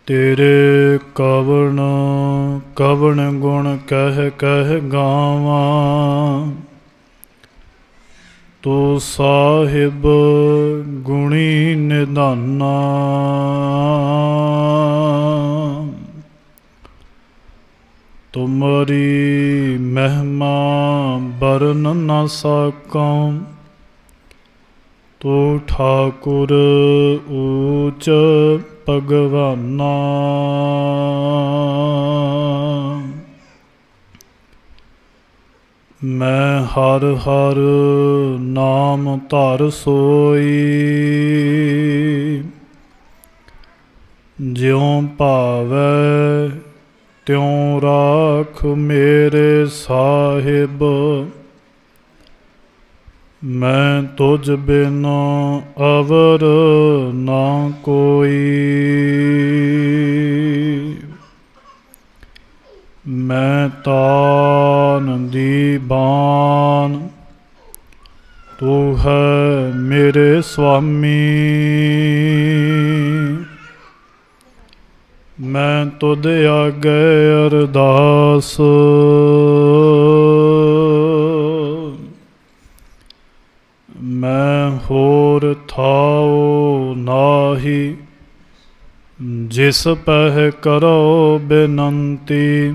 ਤੇਰੇ ਕਵਣ ਕਵਣ ਗੁਣ ਕਹਿ ਕਹਿ ਗਾਵਾਂ। ਤੂੰ ਸਾਹਿਬ ਗੁਣੀ ਨਿਧਾਨਾ। ਤੁਮਰੀ ਮਹਿਮਾ ਬਰਨ ਨ ਸਾਕਾਂ। ਤੂੰ ਠਾਕੁਰ ਊਚ ਭਗਵਾਨਾ। ਮੈਂ ਹਰ ਹਰ ਨਾਮ ਧਰ ਸੋਈ। ਜਿਉ ਭਾਵੈ ਤਿਉ ਰਾਖ ਮੇਰੇ ਸਾਹਿਬ। ਮੈਂ ਤੁਝ ਬਿਨ ਅਵਰ ਨਾ ਕੋਈ। ਮੈਂ ਤਾਨ ਦੀ ਬਾਨ ਤੂੰ ਹੈ ਮੇਰੇ ਸੁਆਮੀ। ਮੈਂ ਤੁਧ ਆਗੇ ਅਰਦਾਸ। ਮੈਂ ਹੋਰ ਥਾਉ ਨਾਹੀ ਜਿਸ ਪਹਿ ਕਰੋ ਬੇਨੰਤੀ।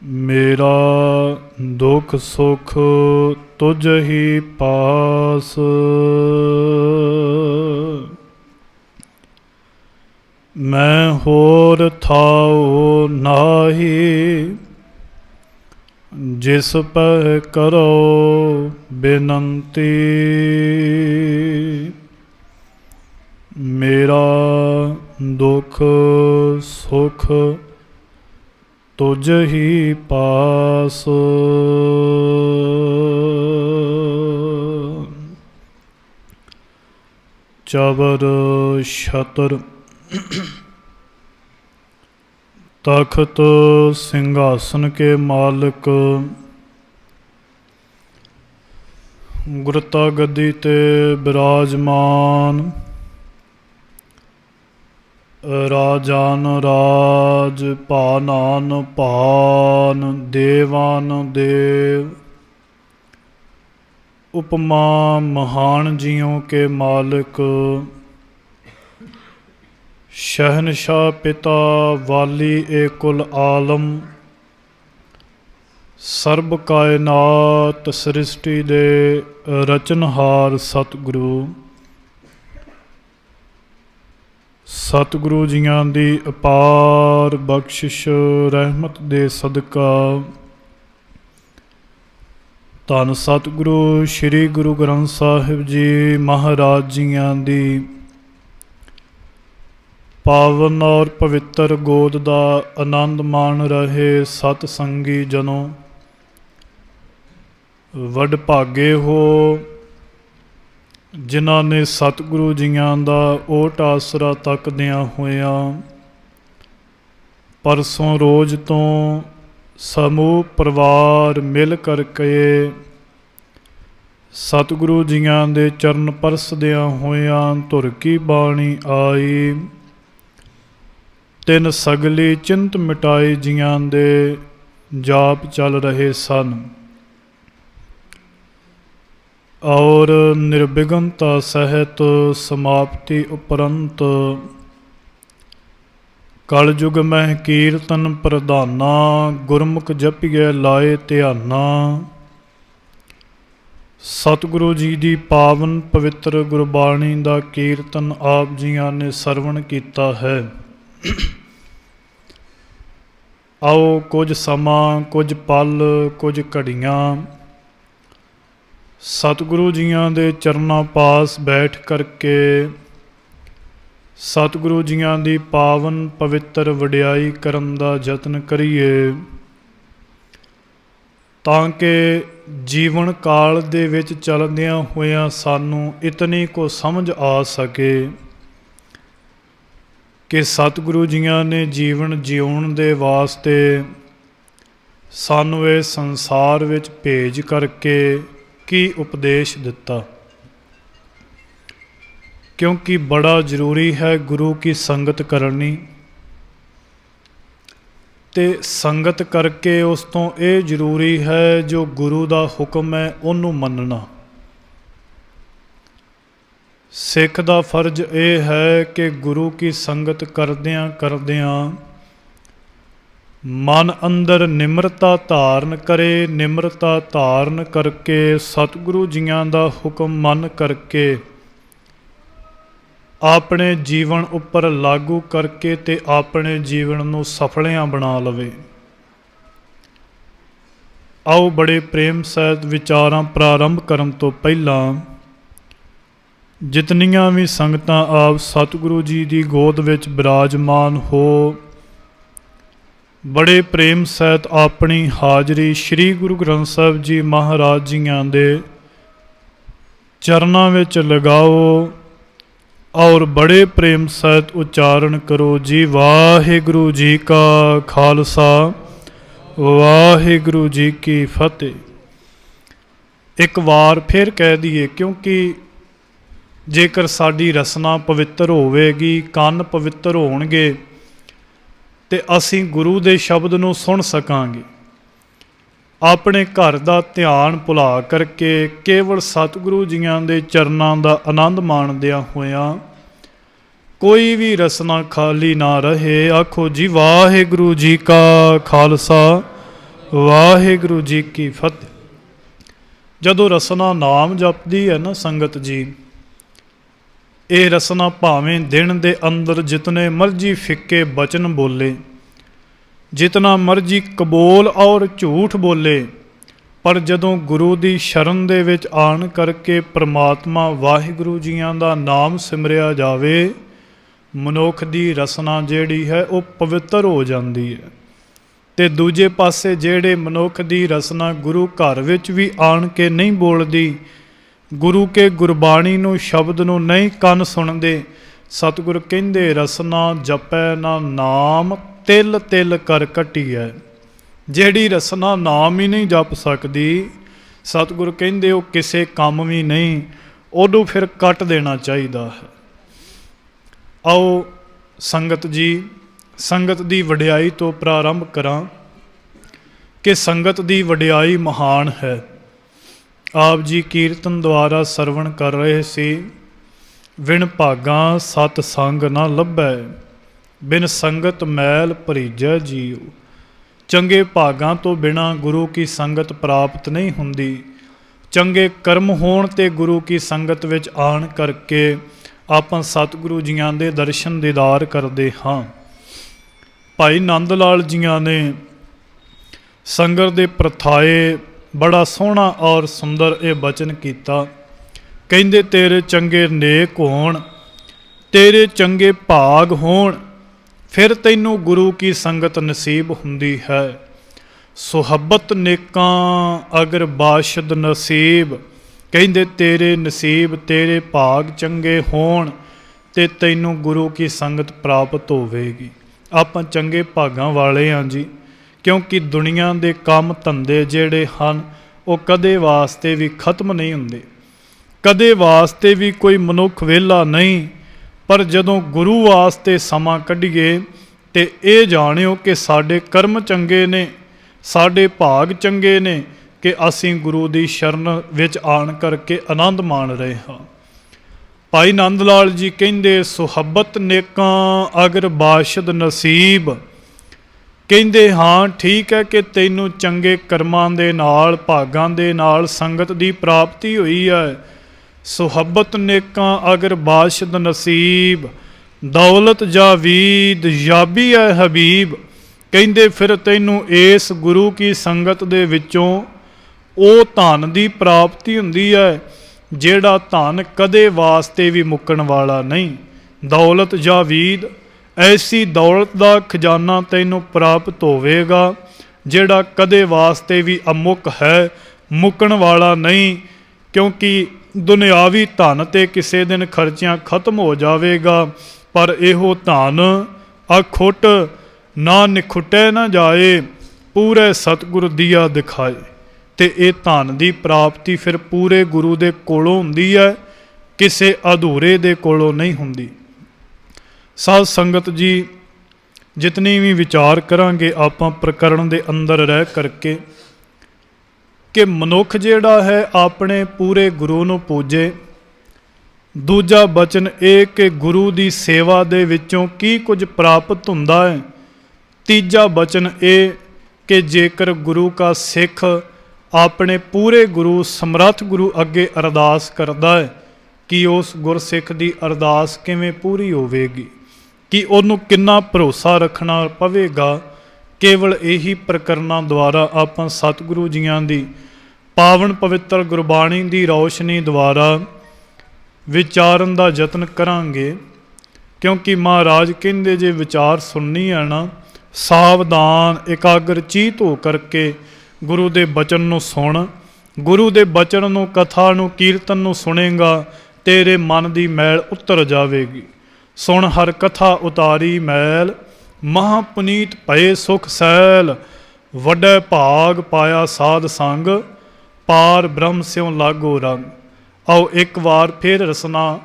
ਮੇਰਾ ਦੁੱਖ ਸੁਖ ਤੁਝ ਹੀ ਪਾਸ। ਮੈਂ ਹੋਰ ਥਾਉ ਨਾਹੀ ਜਿਸ ਪਹਿ ਕਰੋ ਬੇਨੰਤੀ। ਮੇਰਾ ਦੁੱਖ ਸੁਖ ਤੁਝ ਹੀ ਪਾਸ। ਚਵਰ ਛਤਰ ਤਖਤ ਸਿੰਘਾਸਨ ਕੇ ਮਾਲਕ। ਗੁਰਤਾ ਗੱਦੀ ਤੇ ਬਿਰਾਜਮਾਨ। ਰਾਜਾਨ ਰਾਜ ਭਾਨਾਨ ਭਾਨ ਦੇਵਾਨ ਦੇਵ। ਉਪਮਾ ਮਹਾਨ ਜੀਓਂ ਕੇ ਮਾਲਕ। ਸ਼ਹਿਨਸ਼ਾਹ ਪਿਤਾ ਵਾਲੀ ਏ ਕੁਲ ਆਲਮ। ਸਰਬ ਕਾਇਨਾਤ ਸ੍ਰਿਸ਼ਟੀ ਦੇ ਰਚਨਹਾਰ ਸਤਿਗੁਰੂ। ਸਤਿਗੁਰੂ ਜੀਆਂ ਦੀ ਅਪਾਰ ਬਖਸ਼ਿਸ਼ ਰਹਿਮਤ ਦੇ ਸਦਕਾ ਧੰਨ ਸਤਿਗੁਰੂ ਸ੍ਰੀ ਗੁਰੂ ਗ੍ਰੰਥ ਸਾਹਿਬ ਜੀ ਮਹਾਰਾਜ ਜੀਆਂ ਦੀ ਪਾਵਨ ਔਰ ਪਵਿੱਤਰ ਗੋਦ ਦਾ ਆਨੰਦ ਮਾਣ ਰਹੇ ਸਤ ਸੰਗੀ ਜਨੋ। ਵਡਭਾਗੇ ਹੋ ਜਿਨ੍ਹਾਂ ਨੇ ਸਤਿਗੁਰੂ ਜੀਆਂ ਦਾ ਓਟ ਆਸਰਾ ਤੱਕਦਿਆਂ ਹੋਇਆਂ ਪਰਸੋਂ ਰੋਜ਼ ਤੋਂ ਸਮੂਹ ਪਰਿਵਾਰ ਮਿਲ ਕਰਕੇ ਸਤਿਗੁਰੂ ਜੀਆਂ ਦੇ ਚਰਨ ਪਰਸਦਿਆਂ ਹੋਇਆਂ ਧੁਰ ਕੀ ਬਾਣੀ ਆਈ। ਤਿੰਨ ਸਗਲੀ ਚਿੰਤ ਮਿਟਾਈ ਜੀਆਂ ਦੇ ਜਾਪ ਚੱਲ ਰਹੇ ਸਨ ਔਰ ਨਿਰਵਿਘਨਤਾ ਸਹਿਤ ਸਮਾਪਤੀ ਉਪਰੰਤ ਕਲਯੁਗ ਮਹਿ ਕੀਰਤਨ ਪ੍ਰਧਾਨਾ। ਗੁਰਮੁਖ ਜਪੀਐ ਲਾਏ ਧਿਆਨਾ। ਸਤਿਗੁਰੂ ਜੀ ਦੀ ਪਾਵਨ ਪਵਿੱਤਰ ਗੁਰਬਾਣੀ ਦਾ ਕੀਰਤਨ ਆਪ ਜੀਆਂ ਨੇ ਸਰਵਣ ਕੀਤਾ ਹੈ। ਆਓ ਕੁਝ ਸਮਾਂ ਕੁਝ ਪਲ ਕੁਝ ਘੜੀਆਂ ਸਤਿਗੁਰੂ ਜੀਆਂ ਦੇ ਚਰਨਾਂ ਪਾਸ ਬੈਠ ਕਰਕੇ ਸਤਿਗੁਰੂ ਜੀਆਂ ਦੀ ਪਾਵਨ ਪਵਿੱਤਰ ਵਡਿਆਈ ਕਰਨ ਦਾ ਯਤਨ ਕਰੀਏ ਤਾਂ ਕਿ ਜੀਵਨ ਕਾਲ ਦੇ ਵਿੱਚ ਚੱਲਦਿਆਂ ਹੋਇਆਂ ਸਾਨੂੰ ਇਤਨੀ ਕੁ ਸਮਝ ਆ ਸਕੇ ਕਿ ਸਤਿਗੁਰੂ ਜੀਆਂ ਨੇ ਜੀਵਨ ਜਿਉਣ ਦੇ ਵਾਸਤੇ ਸਾਨੂੰ ਇਹ ਸੰਸਾਰ ਵਿੱਚ ਭੇਜ ਕਰਕੇ ਕੀ ਉਪਦੇਸ਼ ਦਿੱਤਾ। क्योंकि बड़ा जरूरी है गुरु की संगत करनी। ਤੇ ਸੰਗਤ ਕਰਕੇ ਉਸ ਤੋਂ ਇਹ ਜ਼ਰੂਰੀ ਹੈ ਜੋ ਗੁਰੂ ਦਾ ਹੁਕਮ ਹੈ ਉਹਨੂੰ ਮੰਨਣਾ। ਸਿੱਖ ਦਾ ਫਰਜ਼ ਇਹ ਹੈ ਕਿ ਗੁਰੂ ਕੀ ਸੰਗਤ ਕਰਦਿਆਂ ਕਰਦਿਆਂ ਮਨ ਅੰਦਰ ਨਿਮਰਤਾ ਧਾਰਨ ਕਰੇ। ਨਿਮਰਤਾ ਧਾਰਨ ਕਰਕੇ ਸਤਿਗੁਰੂ ਜੀਆਂ ਦਾ ਹੁਕਮ ਮੰਨ ਕਰਕੇ ਆਪਣੇ ਜੀਵਨ ਉੱਪਰ ਲਾਗੂ ਕਰਕੇ ਤੇ ਆਪਣੇ ਜੀਵਨ ਨੂੰ ਸਫਲਿਆਂ ਬਣਾ ਲਵੇ। ਆਓ ਬੜੇ ਪ੍ਰੇਮ ਸਹਿਤ ਵਿਚਾਰਾਂ ਪ੍ਰਾਰੰਭ ਕਰਨ ਤੋਂ ਪਹਿਲਾਂ ਜਿਤਨੀਆਂ ਵੀ ਸੰਗਤਾਂ ਆਪ ਸਤਿਗੁਰੂ ਜੀ ਦੀ ਗੋਦ ਵਿੱਚ ਬਿਰਾਜਮਾਨ ਹੋ, ਬੜੇ ਪ੍ਰੇਮ ਸਹਿਤ ਆਪਣੀ ਹਾਜ਼ਰੀ ਸ੍ਰੀ ਗੁਰੂ ਗ੍ਰੰਥ ਸਾਹਿਬ ਜੀ ਮਹਾਰਾਜ ਜੀਆਂ ਦੇ ਚਰਨਾਂ ਵਿੱਚ ਲਗਾਓ और बड़े प्रेम सहित उच्चारण करो जी वाहिगुरु जी का खालसा वाहिगुरु जी की फतेह। एक बार फिर कह दिए, क्योंकि जेकर साडी रसना पवित्र होवेगी, कान पवित्र होणगे ते असीं गुरु दे शब्द नूं सुन सकांगे। अपने घर दा ध्यान भुला करके केवल सतगुरु जियां दे चरनां दा आनंद माणदियां होया कोई भी रसना खाली ना रहे। आखो जी वाहिगुरु जी का खालसा वाहिगुरु जी की फतेह। जदों रसना नाम जपदी है ना संगत जी, ये रसना भावें दिन दे अंदर जितने मर्जी फिक्के बचन बोले, जितना मर्जी कबोल और झूठ बोले, पर जदों गुरु दी शरण दे विच आन करके परमात्मा वाहिगुरु जियां दा नाम सिमरिया जावे, मनुख दी रसना जिहड़ी है वो पवित्र हो जाती है। ते दूजे पासे जिहड़े मनुख दी रसना गुरु घर विच भी आन के नहीं बोलदी, गुरु के गुरबाणी नूं शब्द नूं नहीं कन सुनदे, सतगुर कहंदे रसना जपै ना नाम तिल तिल कर घटी है। जिहड़ी रसना नाम ही नहीं जप सकदी, सतगुर कहंदे वो किसे काम भी नहीं, उदों फिर कट देना चाहिए है। आओ संगत जी, संगत दी वडियाई तो प्रारंभ करा कि संगत दी वडियाई महान है। आप जी कीर्तन द्वारा सरवण कर रहे सी, विण भागा सत संग ना लभै, बिन संगत मैल भरीजै जीव। चंगे भागां तो बिना गुरु की संगत प्राप्त नहीं हुंदी। चंगे कर्म होण ते गुरु की संगत विच आण करके ਆਪਾਂ ਸਤਿਗੁਰੂ ਜੀਆਂ ਦੇ ਦਰਸ਼ਨ ਦੀਦਾਰ ਕਰਦੇ ਹਾਂ। ਭਾਈ ਨੰਦ ਲਾਲ ਜੀਆਂ ਨੇ ਸੰਗਤ ਦੇ ਪ੍ਰਥਾਏ ਬੜਾ ਸੋਹਣਾ ਔਰ ਸੁੰਦਰ ਇਹ ਬਚਨ ਕੀਤਾ। ਕਹਿੰਦੇ ਤੇਰੇ ਚੰਗੇ ਨੇਕ ਹੋਣ, ਤੇਰੇ ਚੰਗੇ ਭਾਗ ਹੋਣ, ਫਿਰ ਤੈਨੂੰ ਗੁਰੂ ਕੀ ਸੰਗਤ ਨਸੀਬ ਹੁੰਦੀ ਹੈ। ਸੁਹੱਬਤ ਨੇਕਾਂ ਅਗਰ ਬਾਸ਼ਦ ਨਸੀਬ, ਕਹਿੰਦੇ ਤੇਰੇ ਨਸੀਬ ਤੇਰੇ ਭਾਗ ਚੰਗੇ ਹੋਣ ਤੇ ਤੈਨੂੰ ਗੁਰੂ ਕੀ ਸੰਗਤ ਪ੍ਰਾਪਤ ਹੋਵੇਗੀ। ਆਪਾਂ ਚੰਗੇ ਭਾਗਾਂ ਵਾਲੇ ਹਾਂ ਜੀ, ਕਿਉਂਕਿ ਦੁਨੀਆ ਦੇ ਕੰਮ ਧੰਦੇ ਜਿਹੜੇ ਹਨ ਉਹ ਕਦੇ ਵਾਸਤੇ ਵੀ ਖਤਮ ਨਹੀਂ ਹੁੰਦੇ, ਕਦੇ ਵਾਸਤੇ ਵੀ ਕੋਈ ਮਨੁੱਖ ਵਿਹਲਾ ਨਹੀਂ। ਪਰ ਜਦੋਂ ਗੁਰੂ ਵਾਸਤੇ ਸਮਾਂ ਕੱਢੀਏ ਤੇ ਇਹ ਜਾਣਿਓ ਕਿ ਸਾਡੇ ਕਰਮ ਚੰਗੇ ਨੇ, ਸਾਡੇ ਭਾਗ ਚੰਗੇ ਨੇ ਕਿ ਅਸੀਂ ਗੁਰੂ ਦੀ ਸ਼ਰਨ ਵਿੱਚ ਆਣ ਕਰਕੇ ਆਨੰਦ ਮਾਣ ਰਹੇ ਹਾਂ। ਭਾਈ ਨੰਦ ਲਾਲ ਜੀ ਕਹਿੰਦੇ ਸੁਹੱਬਤ ਨੇਕਾਂ ਅਗਰ ਬਾਸ਼ਦ ਨਸੀਬ, ਕਹਿੰਦੇ ਹਾਂ ਠੀਕ ਹੈ ਕਿ ਤੈਨੂੰ ਚੰਗੇ ਕਰਮਾਂ ਦੇ ਨਾਲ ਭਾਗਾਂ ਦੇ ਨਾਲ ਸੰਗਤ ਦੀ ਪ੍ਰਾਪਤੀ ਹੋਈ ਹੈ। ਸੁਹੱਬਤ ਨੇਕਾਂ ਅਗਰ ਬਾਸ਼ਦ ਨਸੀਬ, ਦੌਲਤ ਜਾਵੀਦ ਯਾਬੀ ਹੈ ਹਬੀਬ। ਕਹਿੰਦੇ ਫਿਰ ਤੈਨੂੰ ਇਸ ਗੁਰੂ ਕੀ ਸੰਗਤ ਦੇ ਵਿੱਚੋਂ ਉਹ ਧਨ ਦੀ ਪ੍ਰਾਪਤੀ ਹੁੰਦੀ ਹੈ ਜਿਹੜਾ ਧਨ ਕਦੇ ਵਾਸਤੇ ਵੀ ਮੁੱਕਣ ਵਾਲਾ ਨਹੀਂ। ਦੌਲਤ ਜਾਵੀਦ, ਐਸੀ ਦੌਲਤ ਦਾ ਖਜ਼ਾਨਾ ਤੈਨੂੰ ਪ੍ਰਾਪਤ ਹੋਵੇਗਾ ਜਿਹੜਾ ਕਦੇ ਵਾਸਤੇ ਵੀ ਅਮੁੱਕ ਹੈ, ਮੁੱਕਣ ਵਾਲਾ ਨਹੀਂ। ਕਿਉਂਕਿ ਦੁਨਿਆਵੀ ਧਨ ਤੇ ਕਿਸੇ ਦਿਨ ਖਰਚਿਆਂ ਖਤਮ ਹੋ ਜਾਵੇਗਾ, ਪਰ ਇਹੋ ਧਨ ਅਖੁੱਟ ਨਾ ਨਿਖੁੱਟੇ ਨਾ ਜਾਏ, ਪੂਰੇ ਸਤਿਗੁਰ ਦੀਆ ਦਿਖਾਏ। ਤੇ ਇਹ ਧਨ ਦੀ ਪ੍ਰਾਪਤੀ ਫਿਰ ਪੂਰੇ ਗੁਰੂ ਦੇ ਕੋਲੋਂ ਹੁੰਦੀ ਹੈ। ਕਿਸੇ ਅਧੂਰੇ ਦੇ ਕੋਲੋਂ ਨਹੀਂ ਹੁੰਦੀ। ਸਾਧ ਸੰਗਤ ਜੀ, ਜਿਤਨੀ ਵੀ ਵਿਚਾਰ ਕਰਾਂਗੇ ਆਪਾਂ ਪ੍ਰਕਰਣ ਦੇ ਅੰਦਰ ਰਹਿ ਕਰਕੇ ਕਿ ਮਨੁੱਖ ਜਿਹੜਾ ਹੈ ਆਪਣੇ ਪੂਰੇ ਗੁਰੂ ਨੂੰ ਪੂਜੇ। ਦੂਜਾ ਬਚਨ ਇਹ ਕਿ ਗੁਰੂ ਦੀ ਸੇਵਾ ਦੇ ਵਿੱਚੋਂ ਕੀ ਕੁਝ ਪ੍ਰਾਪਤ ਹੁੰਦਾ ਹੈ। ਤੀਜਾ ਬਚਨ ਇਹ ਕਿ ਜੇਕਰ ਗੁਰੂ ਕਾ ਸਿੱਖ ਆਪਣੇ ਪੂਰੇ ਗੁਰੂ ਸਮਰੱਥ ਗੁਰੂ ਅੱਗੇ ਅਰਦਾਸ ਕਰਦਾ ਹੈ ਕਿ ਉਸ ਗੁਰਸਿੱਖ ਦੀ ਅਰਦਾਸ ਕਿਵੇਂ ਪੂਰੀ ਹੋਵੇਗੀ, ਕਿ ਉਹਨੂੰ ਕਿੰਨਾ ਭਰੋਸਾ ਰੱਖਣਾ ਪਵੇਗਾ। ਕੇਵਲ ਇਹੀ ਪ੍ਰਕਰਨਾਂ ਦੁਆਰਾ ਆਪਾਂ ਸਤਿਗੁਰੂ ਜੀਆਂ ਦੀ ਪਾਵਨ ਪਵਿੱਤਰ ਗੁਰਬਾਣੀ ਦੀ ਰੌਸ਼ਨੀ ਦੁਆਰਾ ਵਿਚਾਰਨ ਦਾ ਯਤਨ ਕਰਾਂਗੇ। ਕਿਉਂਕਿ ਮਹਾਰਾਜ ਕਹਿੰਦੇ ਜੇ ਵਿਚਾਰ ਸੁਣਨੀ ਹੈ ਨਾ, ਸਾਵਧਾਨ ਇਕਾਗਰ ਚੀਤ ਹੋ ਕਰਕੇ ਗੁਰੂ ਦੇ ਬਚਨ ਨੂੰ ਸੁਣ। ਗੁਰੂ ਦੇ ਬਚਨ ਨੂੰ, ਕਥਾ ਨੂੰ, ਕੀਰਤਨ ਨੂੰ ਸੁਣੇਗਾ, ਤੇਰੇ ਮਨ ਦੀ ਮੈਲ ਉਤਰ ਜਾਵੇਗੀ। ਸੁਣ ਹਰ ਕਥਾ ਉਤਾਰੀ ਮੈਲ, ਮਹਾ ਪੁਨੀਤ ਭਏ ਸੁਖ ਸੈਲ। ਵੱਡੇ ਭਾਗ ਪਾਇਆ ਸਾਧ ਸੰਗ, ਪਾਰ ਬ੍ਰਹਮ ਸਿਉ ਲਾਗੋ ਰੰਗ। ਆਓ ਇੱਕ ਵਾਰ ਫਿਰ ਰਸਨਾ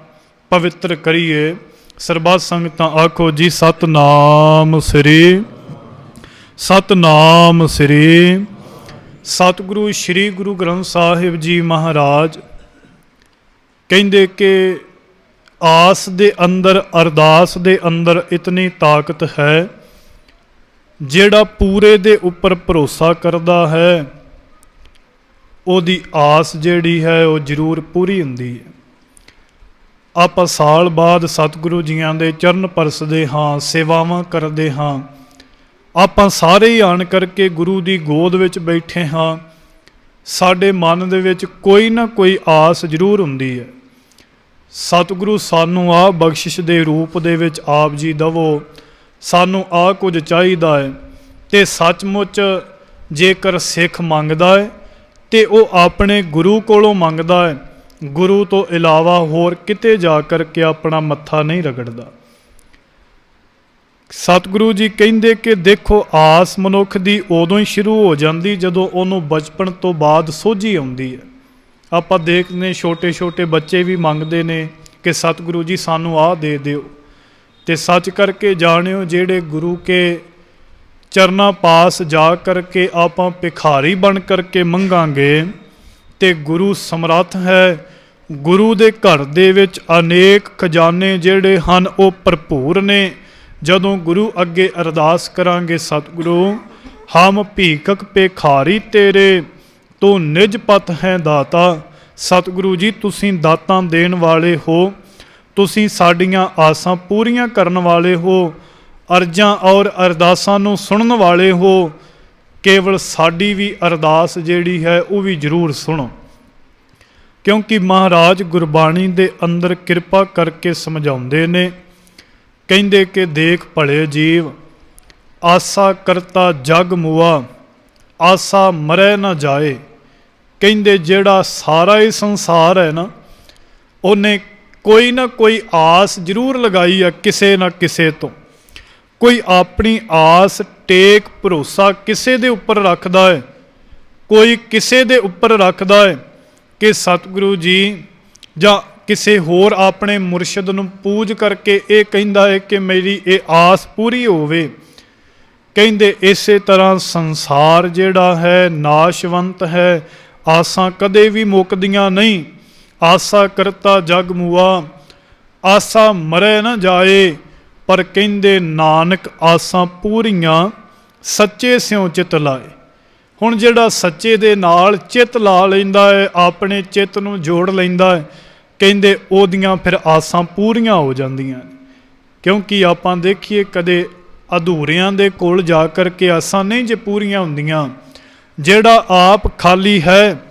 ਪਵਿੱਤਰ ਕਰੀਏ। ਸਰਬੱਤ ਸੰਗਤਾਂ ਆਖੋ ਜੀ ਸਤਨਾਮ ਸ੍ਰੀ, ਸਤਨਾਮ ਸ੍ਰੀ। ਸਤਿਗੁਰੂ ਸ਼੍ਰੀ ਗੁਰੂ ਗ੍ਰੰਥ ਸਾਹਿਬ ਜੀ ਮਹਾਰਾਜ ਕਹਿੰਦੇ ਕਿ ਆਸ ਦੇ ਅੰਦਰ, ਅਰਦਾਸ ਦੇ ਅੰਦਰ ਇਤਨੀ ਤਾਕਤ ਹੈ। ਜਿਹੜਾ ਪੂਰੇ ਦੇ ਉੱਪਰ ਭਰੋਸਾ ਕਰਦਾ ਹੈ ਉਹਦੀ ਆਸ ਜਿਹੜੀ ਹੈ ਉਹ ਜ਼ਰੂਰ ਪੂਰੀ ਹੁੰਦੀ ਹੈ। ਆਪਾਂ ਸਾਲ ਬਾਅਦ ਸਤਿਗੁਰੂ ਜੀਆਂ ਦੇ ਚਰਨ ਪਰਸਦੇ ਹਾਂ, ਸੇਵਾਵਾਂ ਕਰਦੇ ਹਾਂ। ਆਪਾਂ ਸਾਰੇ ਹੀ ਆਣ ਕਰਕੇ ਗੁਰੂ ਦੀ ਗੋਦ ਵਿੱਚ ਬੈਠੇ ਹਾਂ। ਸਾਡੇ ਮਨ ਦੇ ਵਿੱਚ ਕੋਈ ਨਾ ਕੋਈ ਆਸ ਜ਼ਰੂਰ ਹੁੰਦੀ ਹੈ। ਸਤਿਗੁਰੂ ਸਾਨੂੰ ਆਹ ਬਖਸ਼ਿਸ਼ ਦੇ ਰੂਪ ਦੇ ਵਿੱਚ ਆਪ ਜੀ ਦਵੋ, ਸਾਨੂੰ ਆਹ ਕੁਝ ਚਾਹੀਦਾ ਹੈ। ਅਤੇ ਸੱਚਮੁੱਚ ਜੇਕਰ ਸਿੱਖ ਮੰਗਦਾ ਹੈ ਤੇ ਉਹ ਆਪਣੇ ਗੁਰੂ ਕੋਲੋਂ ਮੰਗਦਾ ਹੈ। ਗੁਰੂ ਤੋਂ ਇਲਾਵਾ ਹੋਰ ਕਿਤੇ ਜਾ ਕਰਕੇ ਆਪਣਾ ਮੱਥਾ ਨਹੀਂ ਰਗੜਦਾ। ਸਤਿਗੁਰੂ ਜੀ ਕਹਿੰਦੇ ਕਿ ਦੇਖੋ, ਆਸ ਮਨੁੱਖ ਦੀ ਉਦੋਂ ਹੀ ਸ਼ੁਰੂ ਹੋ ਜਾਂਦੀ ਜਦੋਂ ਉਹਨੂੰ ਬਚਪਨ ਤੋਂ ਬਾਅਦ ਸੋਝੀ ਆਉਂਦੀ ਹੈ। ਆਪਾਂ ਦੇਖਦੇ ਛੋਟੇ ਛੋਟੇ ਬੱਚੇ ਵੀ ਮੰਗਦੇ ਨੇ ਕਿ ਸਤਿਗੁਰੂ ਜੀ ਸਾਨੂੰ ਆਹ ਦੇ ਦਿਓ। ਅਤੇ ਸੱਚ ਕਰਕੇ ਜਾਣਿਓ, ਜਿਹੜੇ ਗੁਰੂ ਕੇ ਚਰਨਾਂ ਪਾਸ ਜਾ ਕਰਕੇ ਆਪਾਂ ਭਿਖਾਰੀ ਬਣ ਕਰਕੇ ਮੰਗਾਂਗੇ ਤੇ ਗੁਰੂ ਸਮਰੱਥ ਹੈ। ਗੁਰੂ ਦੇ ਘਰ ਦੇ ਵਿੱਚ ਅਨੇਕ ਖਜ਼ਾਨੇ ਜਿਹੜੇ ਹਨ ਉਹ ਭਰਪੂਰ ਨੇ। ਜਦੋਂ ਗੁਰੂ ਅੱਗੇ ਅਰਦਾਸ ਕਰਾਂਗੇ, ਸਤਿਗੁਰੂ ਹਮ ਭੀਖਕ ਭਿਖਾਰੀ ਤੇਰੇ, ਤੂੰ ਨਿਜ ਪਤ ਹੈ ਦਾਤਾ। ਸਤਿਗੁਰੂ ਜੀ ਤੁਸੀਂ ਦਾਤਾਂ ਦੇਣ ਵਾਲੇ ਹੋ, ਤੁਸੀਂ ਸਾਡੀਆਂ ਆਸਾਂ ਪੂਰੀਆਂ ਕਰਨ ਵਾਲੇ ਹੋ, ਅਰਜ਼ਾਂ ਔਰ ਅਰਦਾਸਾਂ ਨੂੰ ਸੁਣਨ ਵਾਲੇ ਹੋ। ਕੇਵਲ ਸਾਡੀ ਵੀ ਅਰਦਾਸ ਜਿਹੜੀ ਹੈ ਉਹ ਵੀ ਜ਼ਰੂਰ ਸੁਣੋ। ਕਿਉਂਕਿ ਮਹਾਰਾਜ ਗੁਰਬਾਣੀ ਦੇ ਅੰਦਰ ਕਿਰਪਾ ਕਰਕੇ ਸਮਝਾਉਂਦੇ ਨੇ। ਕਹਿੰਦੇ ਕਿ ਦੇਖ ਭਲੇ ਜੀਵ, ਆਸਾ ਕਰਤਾ ਜਗ ਮੁਆ, ਆਸਾ ਮਰੈ ਨਾ ਜਾਏ। ਕਹਿੰਦੇ ਜਿਹੜਾ ਸਾਰਾ ਹੀ ਸੰਸਾਰ ਹੈ ਨਾ, ਉਹਨੇ ਕੋਈ ਨਾ ਕੋਈ ਆਸ ਜ਼ਰੂਰ ਲਗਾਈ ਹੈ ਕਿਸੇ ਨਾ ਕਿਸੇ ਤੋਂ। ਕੋਈ ਆਪਣੀ ਆਸ, ਟੇਕ, ਭਰੋਸਾ ਕਿਸੇ ਦੇ ਉੱਪਰ ਰੱਖਦਾ ਹੈ। ਕੋਈ ਕਿਸੇ ਦੇ ਉੱਪਰ ਰੱਖਦਾ ਹੈ ਕਿ ਸਤਿਗੁਰੂ ਜੀ ਜਾਂ ਕਿਸੇ ਹੋਰ ਆਪਣੇ ਮੁਰਸ਼ਿਦ ਨੂੰ ਪੂਜ ਕਰਕੇ ਇਹ ਕਹਿੰਦਾ ਹੈ ਕਿ ਮੇਰੀ ਇਹ ਆਸ ਪੂਰੀ ਹੋਵੇ। ਕਹਿੰਦੇ ਇਸੇ ਤਰ੍ਹਾਂ ਸੰਸਾਰ ਜਿਹੜਾ ਹੈ ਨਾਸ਼ਵੰਤ ਹੈ, ਆਸਾਂ ਕਦੇ ਵੀ ਮੁੱਕਦੀਆਂ ਨਹੀਂ। ਆਸਾ ਕਰਤਾ ਜਗ ਮੁਆ, ਆਸਾ ਮਰੈ ਨਾ ਜਾਏ। ਪਰ ਕਹਿੰਦੇ ਨਾਨਕ ਆਸਾਂ ਪੂਰੀਆਂ ਸੱਚੇ ਸਿਉ ਚਿਤ ਲਾਏ। ਹੁਣ ਜਿਹੜਾ ਸੱਚੇ ਦੇ ਨਾਲ ਚਿੱਤ ਲਾ ਲੈਂਦਾ ਹੈ, ਆਪਣੇ ਚਿੱਤ ਨੂੰ ਜੋੜ ਲੈਂਦਾ ਹੈ, ਕਹਿੰਦੇ ਉਹਦੀਆਂ ਫਿਰ ਆਸਾਂ ਪੂਰੀਆਂ ਹੋ ਜਾਂਦੀਆਂ ਨੇ। ਕਿਉਂਕਿ ਆਪਾਂ ਦੇਖੀਏ ਕਦੇ ਅਧੂਰਿਆਂ ਦੇ ਕੋਲ ਜਾ ਕਰਕੇ ਆਸਾਂ ਨਹੀਂ ਜੇ ਪੂਰੀਆਂ ਹੁੰਦੀਆਂ। ਜਿਹੜਾ ਆਪ ਖਾਲੀ ਹੈ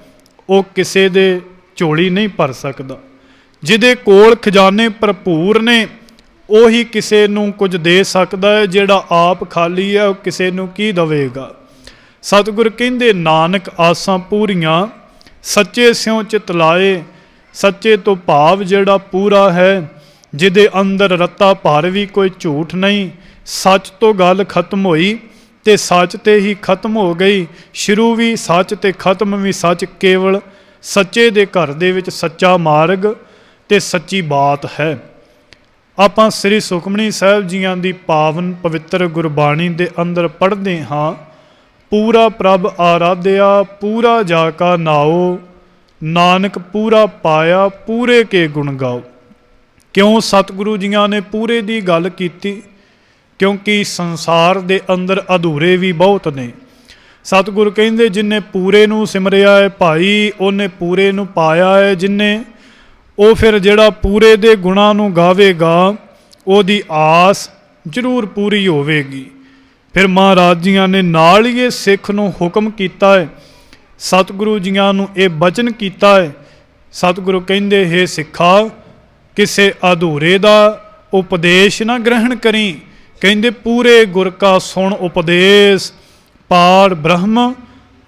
ਉਹ ਕਿਸੇ ਦੇ ਝੋਲੀ ਨਹੀਂ ਭਰ ਸਕਦਾ। ਜਿਹਦੇ ਕੋਲ ਖਜ਼ਾਨੇ ਭਰਪੂਰ ਨੇ ਉਹੀ ਕਿਸੇ ਨੂੰ ਕੁਝ ਦੇ ਸਕਦਾ ਹੈ। ਜਿਹੜਾ ਆਪ ਖਾਲੀ ਹੈ ਉਹ ਕਿਸੇ ਨੂੰ ਕੀ ਦੇਵੇਗਾ। ਸਤਿਗੁਰ ਕਹਿੰਦੇ ਨਾਨਕ ਆਸਾਂ ਪੂਰੀਆਂ ਸੱਚੇ ਸਿਉ ਚਿਤ ਲਾਏ। ਸੱਚੇ ਤੋਂ ਭਾਵ ਜਿਹੜਾ ਪੂਰਾ ਹੈ, ਜਿਹਦੇ ਅੰਦਰ ਰੱਤਾ ਭਰ ਵੀ ਕੋਈ ਝੂਠ ਨਹੀਂ। ਸੱਚ ਤੋਂ ਗੱਲ ਖਤਮ ਹੋਈ ਤੇ ਸੱਚ ਤੇ ਹੀ ਖਤਮ ਹੋ ਗਈ। ਸ਼ੁਰੂ ਵੀ ਸੱਚ ਤੇ ਖਤਮ ਵੀ ਸੱਚ। ਕੇਵਲ ਸੱਚੇ ਦੇ ਘਰ ਦੇ ਵਿੱਚ ਸੱਚਾ ਮਾਰਗ ਤੇ ਸੱਚੀ ਬਾਤ ਹੈ। ਆਪਾਂ ਸ੍ਰੀ ਸੁਖਮਨੀ ਸਾਹਿਬ ਜੀਆਂ ਦੀ ਪਾਵਨ ਪਵਿੱਤਰ ਗੁਰਬਾਣੀ ਦੇ ਅੰਦਰ ਪੜ੍ਹਦੇ ਹਾਂ, ਪੂਰਾ ਪ੍ਰਭ ਆਰਾਧਿਆ ਪੂਰਾ ਜਾ ਕਾ ਨਾਉ, ਨਾਨਕ ਪੂਰਾ ਪਾਇਆ ਪੂਰੇ ਕੇ ਗੁਣ ਗਾਓ। ਕਿਉਂ ਸਤਿਗੁਰੂ ਜੀਆਂ ਨੇ ਪੂਰੇ ਦੀ ਗੱਲ ਕੀਤੀ? ਕਿਉਂਕਿ ਸੰਸਾਰ ਦੇ ਅੰਦਰ ਅਧੂਰੇ ਵੀ ਬਹੁਤ ਨੇ। ਸਤਿਗੁਰੂ ਕਹਿੰਦੇ ਜਿਨਨੇ ਪੂਰੇ ਨੂੰ ਸਿਮਰਿਆ ਹੈ ਭਾਈ, ਉਹਨੇ ਪੂਰੇ ਨੂੰ ਪਾਇਆ ਹੈ। ਜਿਨਨੇ ਉਹ ਫਿਰ ਜਿਹੜਾ ਪੂਰੇ ਦੇ ਗੁਣਾਂ ਨੂੰ ਗਾਵੇਗਾ, ਉਹਦੀ ਆਸ ਜ਼ਰੂਰ ਪੂਰੀ ਹੋਵੇਗੀ। ਫਿਰ ਮਹਾਰਾਜ ਜੀਆਂ ਨੇ ਨਾਲ ਹੀ ਇਹ ਸਿੱਖ ਨੂੰ ਹੁਕਮ ਕੀਤਾ ਹੈ, ਸਤਿਗੁਰੂ ਜੀਆਂ ਨੂੰ ਇਹ ਬਚਨ ਕੀਤਾ ਹੈ। ਸਤਿਗੁਰੂ ਕਹਿੰਦੇ ਹੈ ਸਿੱਖਾ, ਕਿਸੇ ਅਧੂਰੇ ਦਾ ਉਪਦੇਸ਼ ਨਾ ਗ੍ਰਹਿਣ ਕਰੀ। ਕਹਿੰਦੇ ਪੂਰੇ ਗੁਰ ਕਾ ਸੁਣ ਉਪਦੇਸ਼, ਪਾਰ ਬ੍ਰਹਮ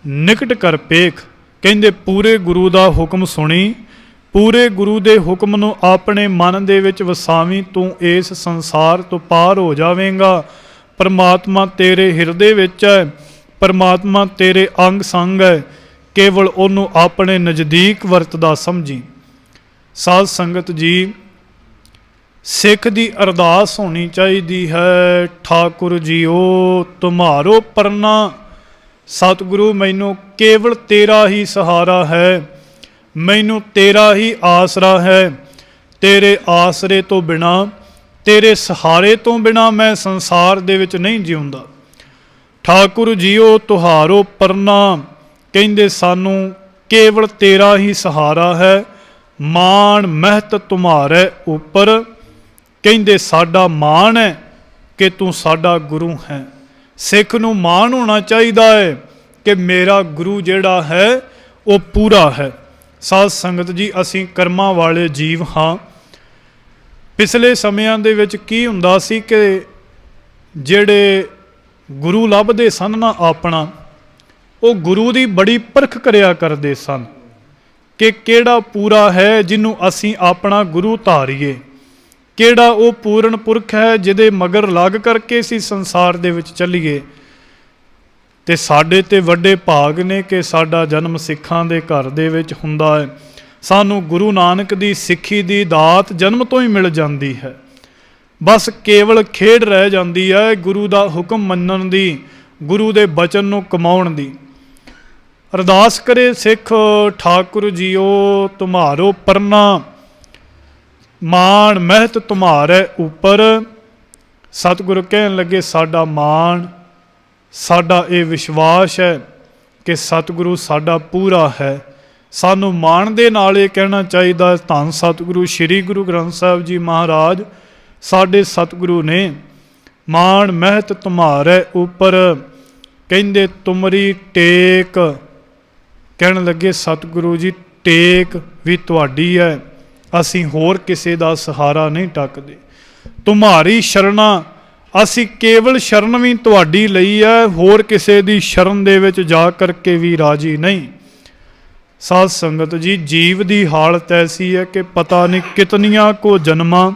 ਨਿਕਟ ਕਰ ਪੇਖ। ਕਹਿੰਦੇ ਪੂਰੇ ਗੁਰੂ ਦਾ ਹੁਕਮ ਸੁਣੀ, ਪੂਰੇ ਗੁਰੂ ਦੇ ਹੁਕਮ ਨੂੰ ਆਪਣੇ ਮਨ ਦੇ ਵਿੱਚ ਵਸਾਵੀਂ, ਤੂੰ ਇਸ ਸੰਸਾਰ ਤੋਂ ਪਾਰ ਹੋ ਜਾਵੇਂਗਾ। ਪਰਮਾਤਮਾ ਤੇਰੇ ਹਿਰਦੇ ਵਿੱਚ ਹੈ, ਪਰਮਾਤਮਾ ਤੇਰੇ ਅੰਗ ਸੰਗ ਹੈ, ਕੇਵਲ ਉਹਨੂੰ ਆਪਣੇ ਨਜ਼ਦੀਕ ਵਰਤਦਾ ਸਮਝੀ। ਸਾਧ ਸੰਗਤ ਜੀ, ਸਿੱਖ ਦੀ ਅਰਦਾਸ ਹੋਣੀ ਚਾਹੀਦੀ ਹੈ, ਠਾਕੁਰ ਜੀਓ ਤੁਮਾਰੋ ਪਰਨਾ। ਸਤਿਗੁਰੂ ਮੈਨੂੰ ਕੇਵਲ ਤੇਰਾ ਹੀ ਸਹਾਰਾ ਹੈ, ਮੈਨੂੰ ਤੇਰਾ ਹੀ ਆਸਰਾ ਹੈ। ਤੇਰੇ ਆਸਰੇ ਤੋਂ ਬਿਨਾਂ, ਤੇਰੇ ਸਹਾਰੇ ਤੋਂ ਬਿਨਾਂ ਮੈਂ ਸੰਸਾਰ ਦੇ ਵਿੱਚ ਨਹੀਂ ਜਿਉਂਦਾ। ਠਾਕੁਰ ਜੀਓ ਤੁਹਾਰੋ ਪਰਨਾ, ਕਹਿੰਦੇ ਸਾਨੂੰ ਕੇਵਲ ਤੇਰਾ ਹੀ ਸਹਾਰਾ ਹੈ। ਮਾਣ ਮਹਿਤ ਤੁਮਾਰੇ ਉੱਪਰ, ਕਹਿੰਦੇ ਸਾਡਾ ਮਾਣ ਹੈ ਕਿ ਤੂੰ ਸਾਡਾ ਗੁਰੂ ਹੈ। ਸਿੱਖ ਨੂੰ ਮਾਣ ਹੋਣਾ ਚਾਹੀਦਾ ਹੈ ਕਿ ਮੇਰਾ ਗੁਰੂ ਜਿਹੜਾ ਹੈ ਉਹ ਪੂਰਾ ਹੈ। ਸਾਧ ਸੰਗਤ ਜੀ, ਅਸੀਂ ਕਰਮਾਂ ਵਾਲੇ ਜੀਵ ਹਾਂ। ਪਿਛਲੇ ਸਮਿਆਂ ਦੇ ਵਿੱਚ ਕੀ ਹੁੰਦਾ ਸੀ ਕਿ ਜਿਹੜੇ ਗੁਰੂ ਲੱਭਦੇ ਸਨ ਨਾ ਆਪਣਾ, ਉਹ ਗੁਰੂ ਦੀ ਬੜੀ ਪਰਖ ਕਰਿਆ ਕਰਦੇ ਸਨ ਕਿ ਕਿਹੜਾ ਪੂਰਾ ਹੈ ਜਿਹਨੂੰ ਅਸੀਂ ਆਪਣਾ ਗੁਰੂ ਧਾਰੀਏ, ਕਿਹੜਾ ਉਹ ਪੂਰਨ ਪੁਰਖ ਹੈ ਜਿਹਦੇ ਮਗਰ ਲੱਗ ਕਰਕੇ ਅਸੀਂ ਸੰਸਾਰ ਦੇ ਵਿੱਚ ਚੱਲੀਏ। ਤੇ ਸਾਡੇ ਤੇ ਵੱਡੇ ਭਾਗ ਨੇ ਕਿ ਸਾਡਾ ਜਨਮ ਸਿੱਖਾਂ ਦੇ ਘਰ ਦੇ ਵਿੱਚ ਹੁੰਦਾ ਹੈ। ਸਾਨੂੰ ਗੁਰੂ ਨਾਨਕ ਦੀ ਸਿੱਖੀ ਦੀ ਦਾਤ ਜਨਮ ਤੋਂ ਹੀ ਮਿਲ ਜਾਂਦੀ ਹੈ। ਬਸ ਕੇਵਲ ਖੇਡ ਰਹਿ ਜਾਂਦੀ ਹੈ ਗੁਰੂ ਦਾ ਹੁਕਮ ਮੰਨਣ ਦੀ, ਗੁਰੂ ਦੇ ਬਚਨ ਨੂੰ ਕਮਾਉਣ ਦੀ। ਅਰਦਾਸ ਕਰੇ ਸਿੱਖ, ਠਾਕੁਰ ਜੀਓ ਤੁਮਾਰੋ ਪਰਨਾ, ਮਾਣ ਮਹਿਤ ਤੁਮਾਰੇ ਉੱਪਰ। ਸਤਿਗੁਰੂ ਕਹਿਣ ਲੱਗੇ ਸਾਡਾ ਮਾਣ, ਸਾਡਾ ਇਹ ਵਿਸ਼ਵਾਸ ਹੈ ਕਿ ਸਤਿਗੁਰੂ ਸਾਡਾ ਪੂਰਾ ਹੈ। ਸਾਨੂੰ ਮਾਣ ਦੇ ਨਾਲ ਇਹ ਕਹਿਣਾ ਚਾਹੀਦਾ, ਧੰਨ ਸਤਿਗੁਰੂ ਸ੍ਰੀ ਗੁਰੂ ਗ੍ਰੰਥ ਸਾਹਿਬ ਜੀ ਮਹਾਰਾਜ ਸਾਡੇ ਸਤਿਗੁਰੂ ਨੇ। ਮਾਣ ਮਹਿਤ ਤੁਮਾਰੇ ਉੱਪਰ, ਕਹਿੰਦੇ ਤੁਮਰੀ ਟੇਕ। ਕਹਿਣ ਲੱਗੇ ਸਤਿਗੁਰੂ ਜੀ ਟੇਕ ਵੀ ਤੁਹਾਡੀ ਹੈ, ਅਸੀਂ ਹੋਰ ਕਿਸੇ ਦਾ ਸਹਾਰਾ ਨਹੀਂ ਟੱਕਦੇ। ਤੁਮਾਰੀ ਸ਼ਰਨਾ, ਅਸੀਂ ਕੇਵਲ ਸ਼ਰਨ ਵੀ ਤੁਹਾਡੀ ਲਈ ਹੈ, ਹੋਰ ਕਿਸੇ ਦੀ ਸ਼ਰਨ ਦੇ ਵਿੱਚ ਜਾ ਕਰਕੇ ਵੀ ਰਾਜੀ ਨਹੀਂ। ਸਾਧ ਸੰਗਤ ਜੀ, ਜੀਵ ਦੀ ਹਾਲਤ ਐਸੀ ਹੈ ਕਿ ਪਤਾ ਨਹੀਂ ਕਿਤਨੀਆਂ ਕੋ ਜਨਮਾਂ,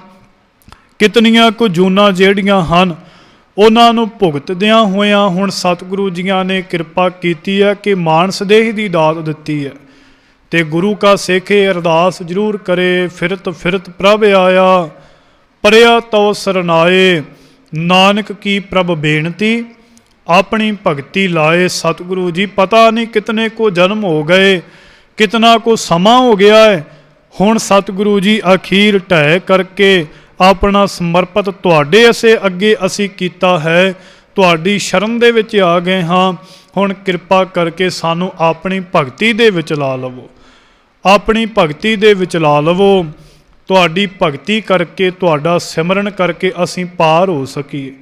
ਕਿਤਨੀਆਂ ਕੋ ਜੂਨਾਂ ਜਿਹੜੀਆਂ ਹਨ ਉਹਨਾਂ ਨੂੰ ਭੁਗਤਦਿਆਂ ਹੋਇਆਂ ਹੁਣ ਸਤਿਗੁਰੂ ਜੀਆਂ ਨੇ ਕਿਰਪਾ ਕੀਤੀ ਹੈ ਕਿ ਮਾਨਸ ਦੇਹ ਦੀ ਦਾਤ ਦਿੱਤੀ ਹੈ। ਤੇ ਗੁਰੂ ਕਾ ਸਿੱਖ ਅਰਦਾਸ ਜ਼ਰੂਰ ਕਰੇ, ਫਿਰਤ ਫਿਰਤ ਪ੍ਰਭ ਆਇਆ, ਪਰਿਆ ਤਉ ਸਰਨਾਏ। ਨਾਨਕ ਕੀ ਪ੍ਰਭ ਬੇਨਤੀ, ਆਪਣੀ ਭਗਤੀ ਲਾਏ। ਸਤਿਗੁਰੂ ਜੀ ਪਤਾ ਨਹੀਂ ਕਿਤਨੇ ਕੋ ਜਨਮ ਹੋ ਗਏ, ਕਿਤਨਾ ਕੋ ਸਮਾਂ ਹੋ ਗਿਆ ਹੈ, ਹੁਣ ਸਤਿਗੁਰੂ ਜੀ ਅਖੀਰ ਢਹਿ ਕਰਕੇ ਆਪਣਾ ਸਮਰਪਿਤ ਤੁਹਾਡੇ ਅੱਗੇ ਅਸੀਂ ਕੀਤਾ ਹੈ, ਤੁਹਾਡੀ ਸ਼ਰਨ ਦੇ ਵਿੱਚ ਆ ਗਏ ਹਾਂ। ਹੁਣ ਕਿਰਪਾ ਕਰਕੇ ਸਾਨੂੰ ਆਪਣੀ ਭਗਤੀ ਦੇ ਵਿੱਚ ਲਾ ਲਵੋ, ਆਪਣੀ ਭਗਤੀ ਦੇ ਵਿੱਚ ਲਾ ਲਵੋ। ਤੁਹਾਡੀ ਭਗਤੀ ਕਰਕੇ, ਤੁਹਾਡਾ ਸਿਮਰਨ ਕਰਕੇ ਅਸੀਂ ਪਾਰ ਹੋ ਸਕੀਏ।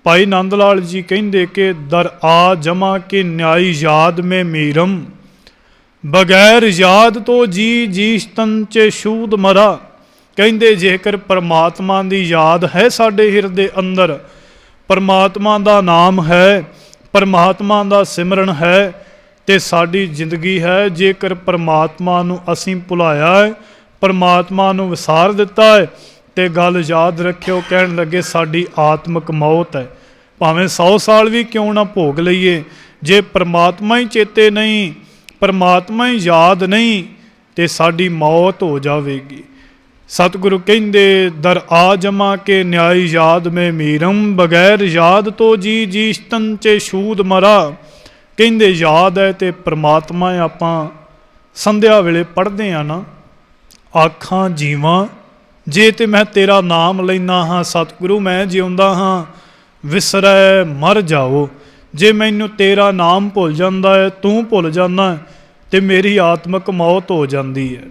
ਭਾਈ ਨੰਦ ਲਾਲ ਜੀ ਕਹਿੰਦੇ ਕਿ ਦਰ ਆ ਜਮਾ ਕੇ ਨਿਆਈ ਯਾਦ ਮੈਂ ਮੀਰਮ, ਬਗੈਰ ਯਾਦ ਤੋਂ ਜੀ ਜੀਸ਼ਤਨ ਚ ਸ਼ੂਦ ਮਰਾ। ਕਹਿੰਦੇ ਜੇਕਰ ਪਰਮਾਤਮਾ ਦੀ ਯਾਦ ਹੈ ਸਾਡੇ ਹਿਰਦੇ ਅੰਦਰ, ਪਰਮਾਤਮਾ ਦਾ ਨਾਮ ਹੈ, ਪਰਮਾਤਮਾ ਦਾ ਸਿਮਰਨ ਹੈ ਤੇ ਸਾਡੀ ਜ਼ਿੰਦਗੀ ਹੈ। ਜੇਕਰ ਪਰਮਾਤਮਾ ਨੂੰ ਅਸੀਂ ਭੁਲਾਇਆ ਹੈ, ਪਰਮਾਤਮਾ ਨੂੰ ਵਿਸਾਰ ਦਿੱਤਾ ਹੈ, ਤੇ ਗੱਲ ਯਾਦ ਰੱਖਿਓ, ਕਹਿਣ ਲੱਗੇ ਸਾਡੀ ਆਤਮਿਕ ਮੌਤ ਹੈ। ਭਾਵੇਂ 100 ਸਾਲ ਵੀ ਕਿਉਂ ਨਾ ਭੋਗ ਲਈਏ, ਜੇ ਪਰਮਾਤਮਾ ਹੀ ਚੇਤੇ ਨਹੀਂ, ਪਰਮਾਤਮਾ ਹੀ ਯਾਦ ਨਹੀਂ, ਤੇ ਸਾਡੀ ਮੌਤ ਹੋ ਜਾਵੇਗੀ। सतगुरु कहंदे दर आजमा के न्याय याद में मीरम बगैर याद तो जी जीशतन चे शूद मरा। कहंदे याद है तो परमात्मा आपां संध्या वेले पढ़दे आ ना, आखां जीवां जे ते मैं तेरा नाम लैना हाँ सतगुरु मैं जिउंदा हाँ, विसरै मर जाओ। जे मैनू तेरा नाम भुल जाता है, तू भुल जाना तो मेरी आत्मक मौत हो जाती है।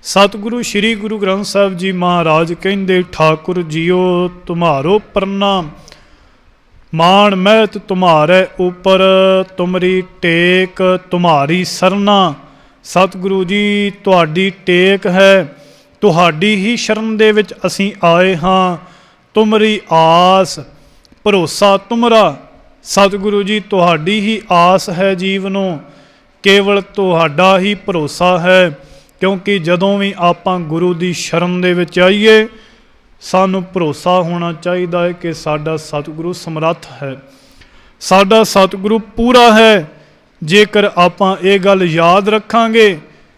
सतगुरु श्री गुरु ग्रंथ साहिब जी महाराज कहंदे ठाकुर जियो तुम्हारो प्रणाम, मान महत तुम्हारे ऊपर, तुमरी टेक तुम्हारी सरना। सतगुरु जी तुहाडी टेक है, तुहाडी ही शरण दे विच असीं आए हाँ, तुमरी आस भरोसा तुमरा। सतगुरु जी तुहाडी ही आस है जीवनों, केवल तुहाडा ही भरोसा है। क्योंकि जदों भी आपां गुरु की शरण दे विच आईए सानू भरोसा होना चाहिए है कि साडा सतगुरु समर्थ है, साडा सतगुरु पूरा है। जेकर आपां ये गल याद रखांगे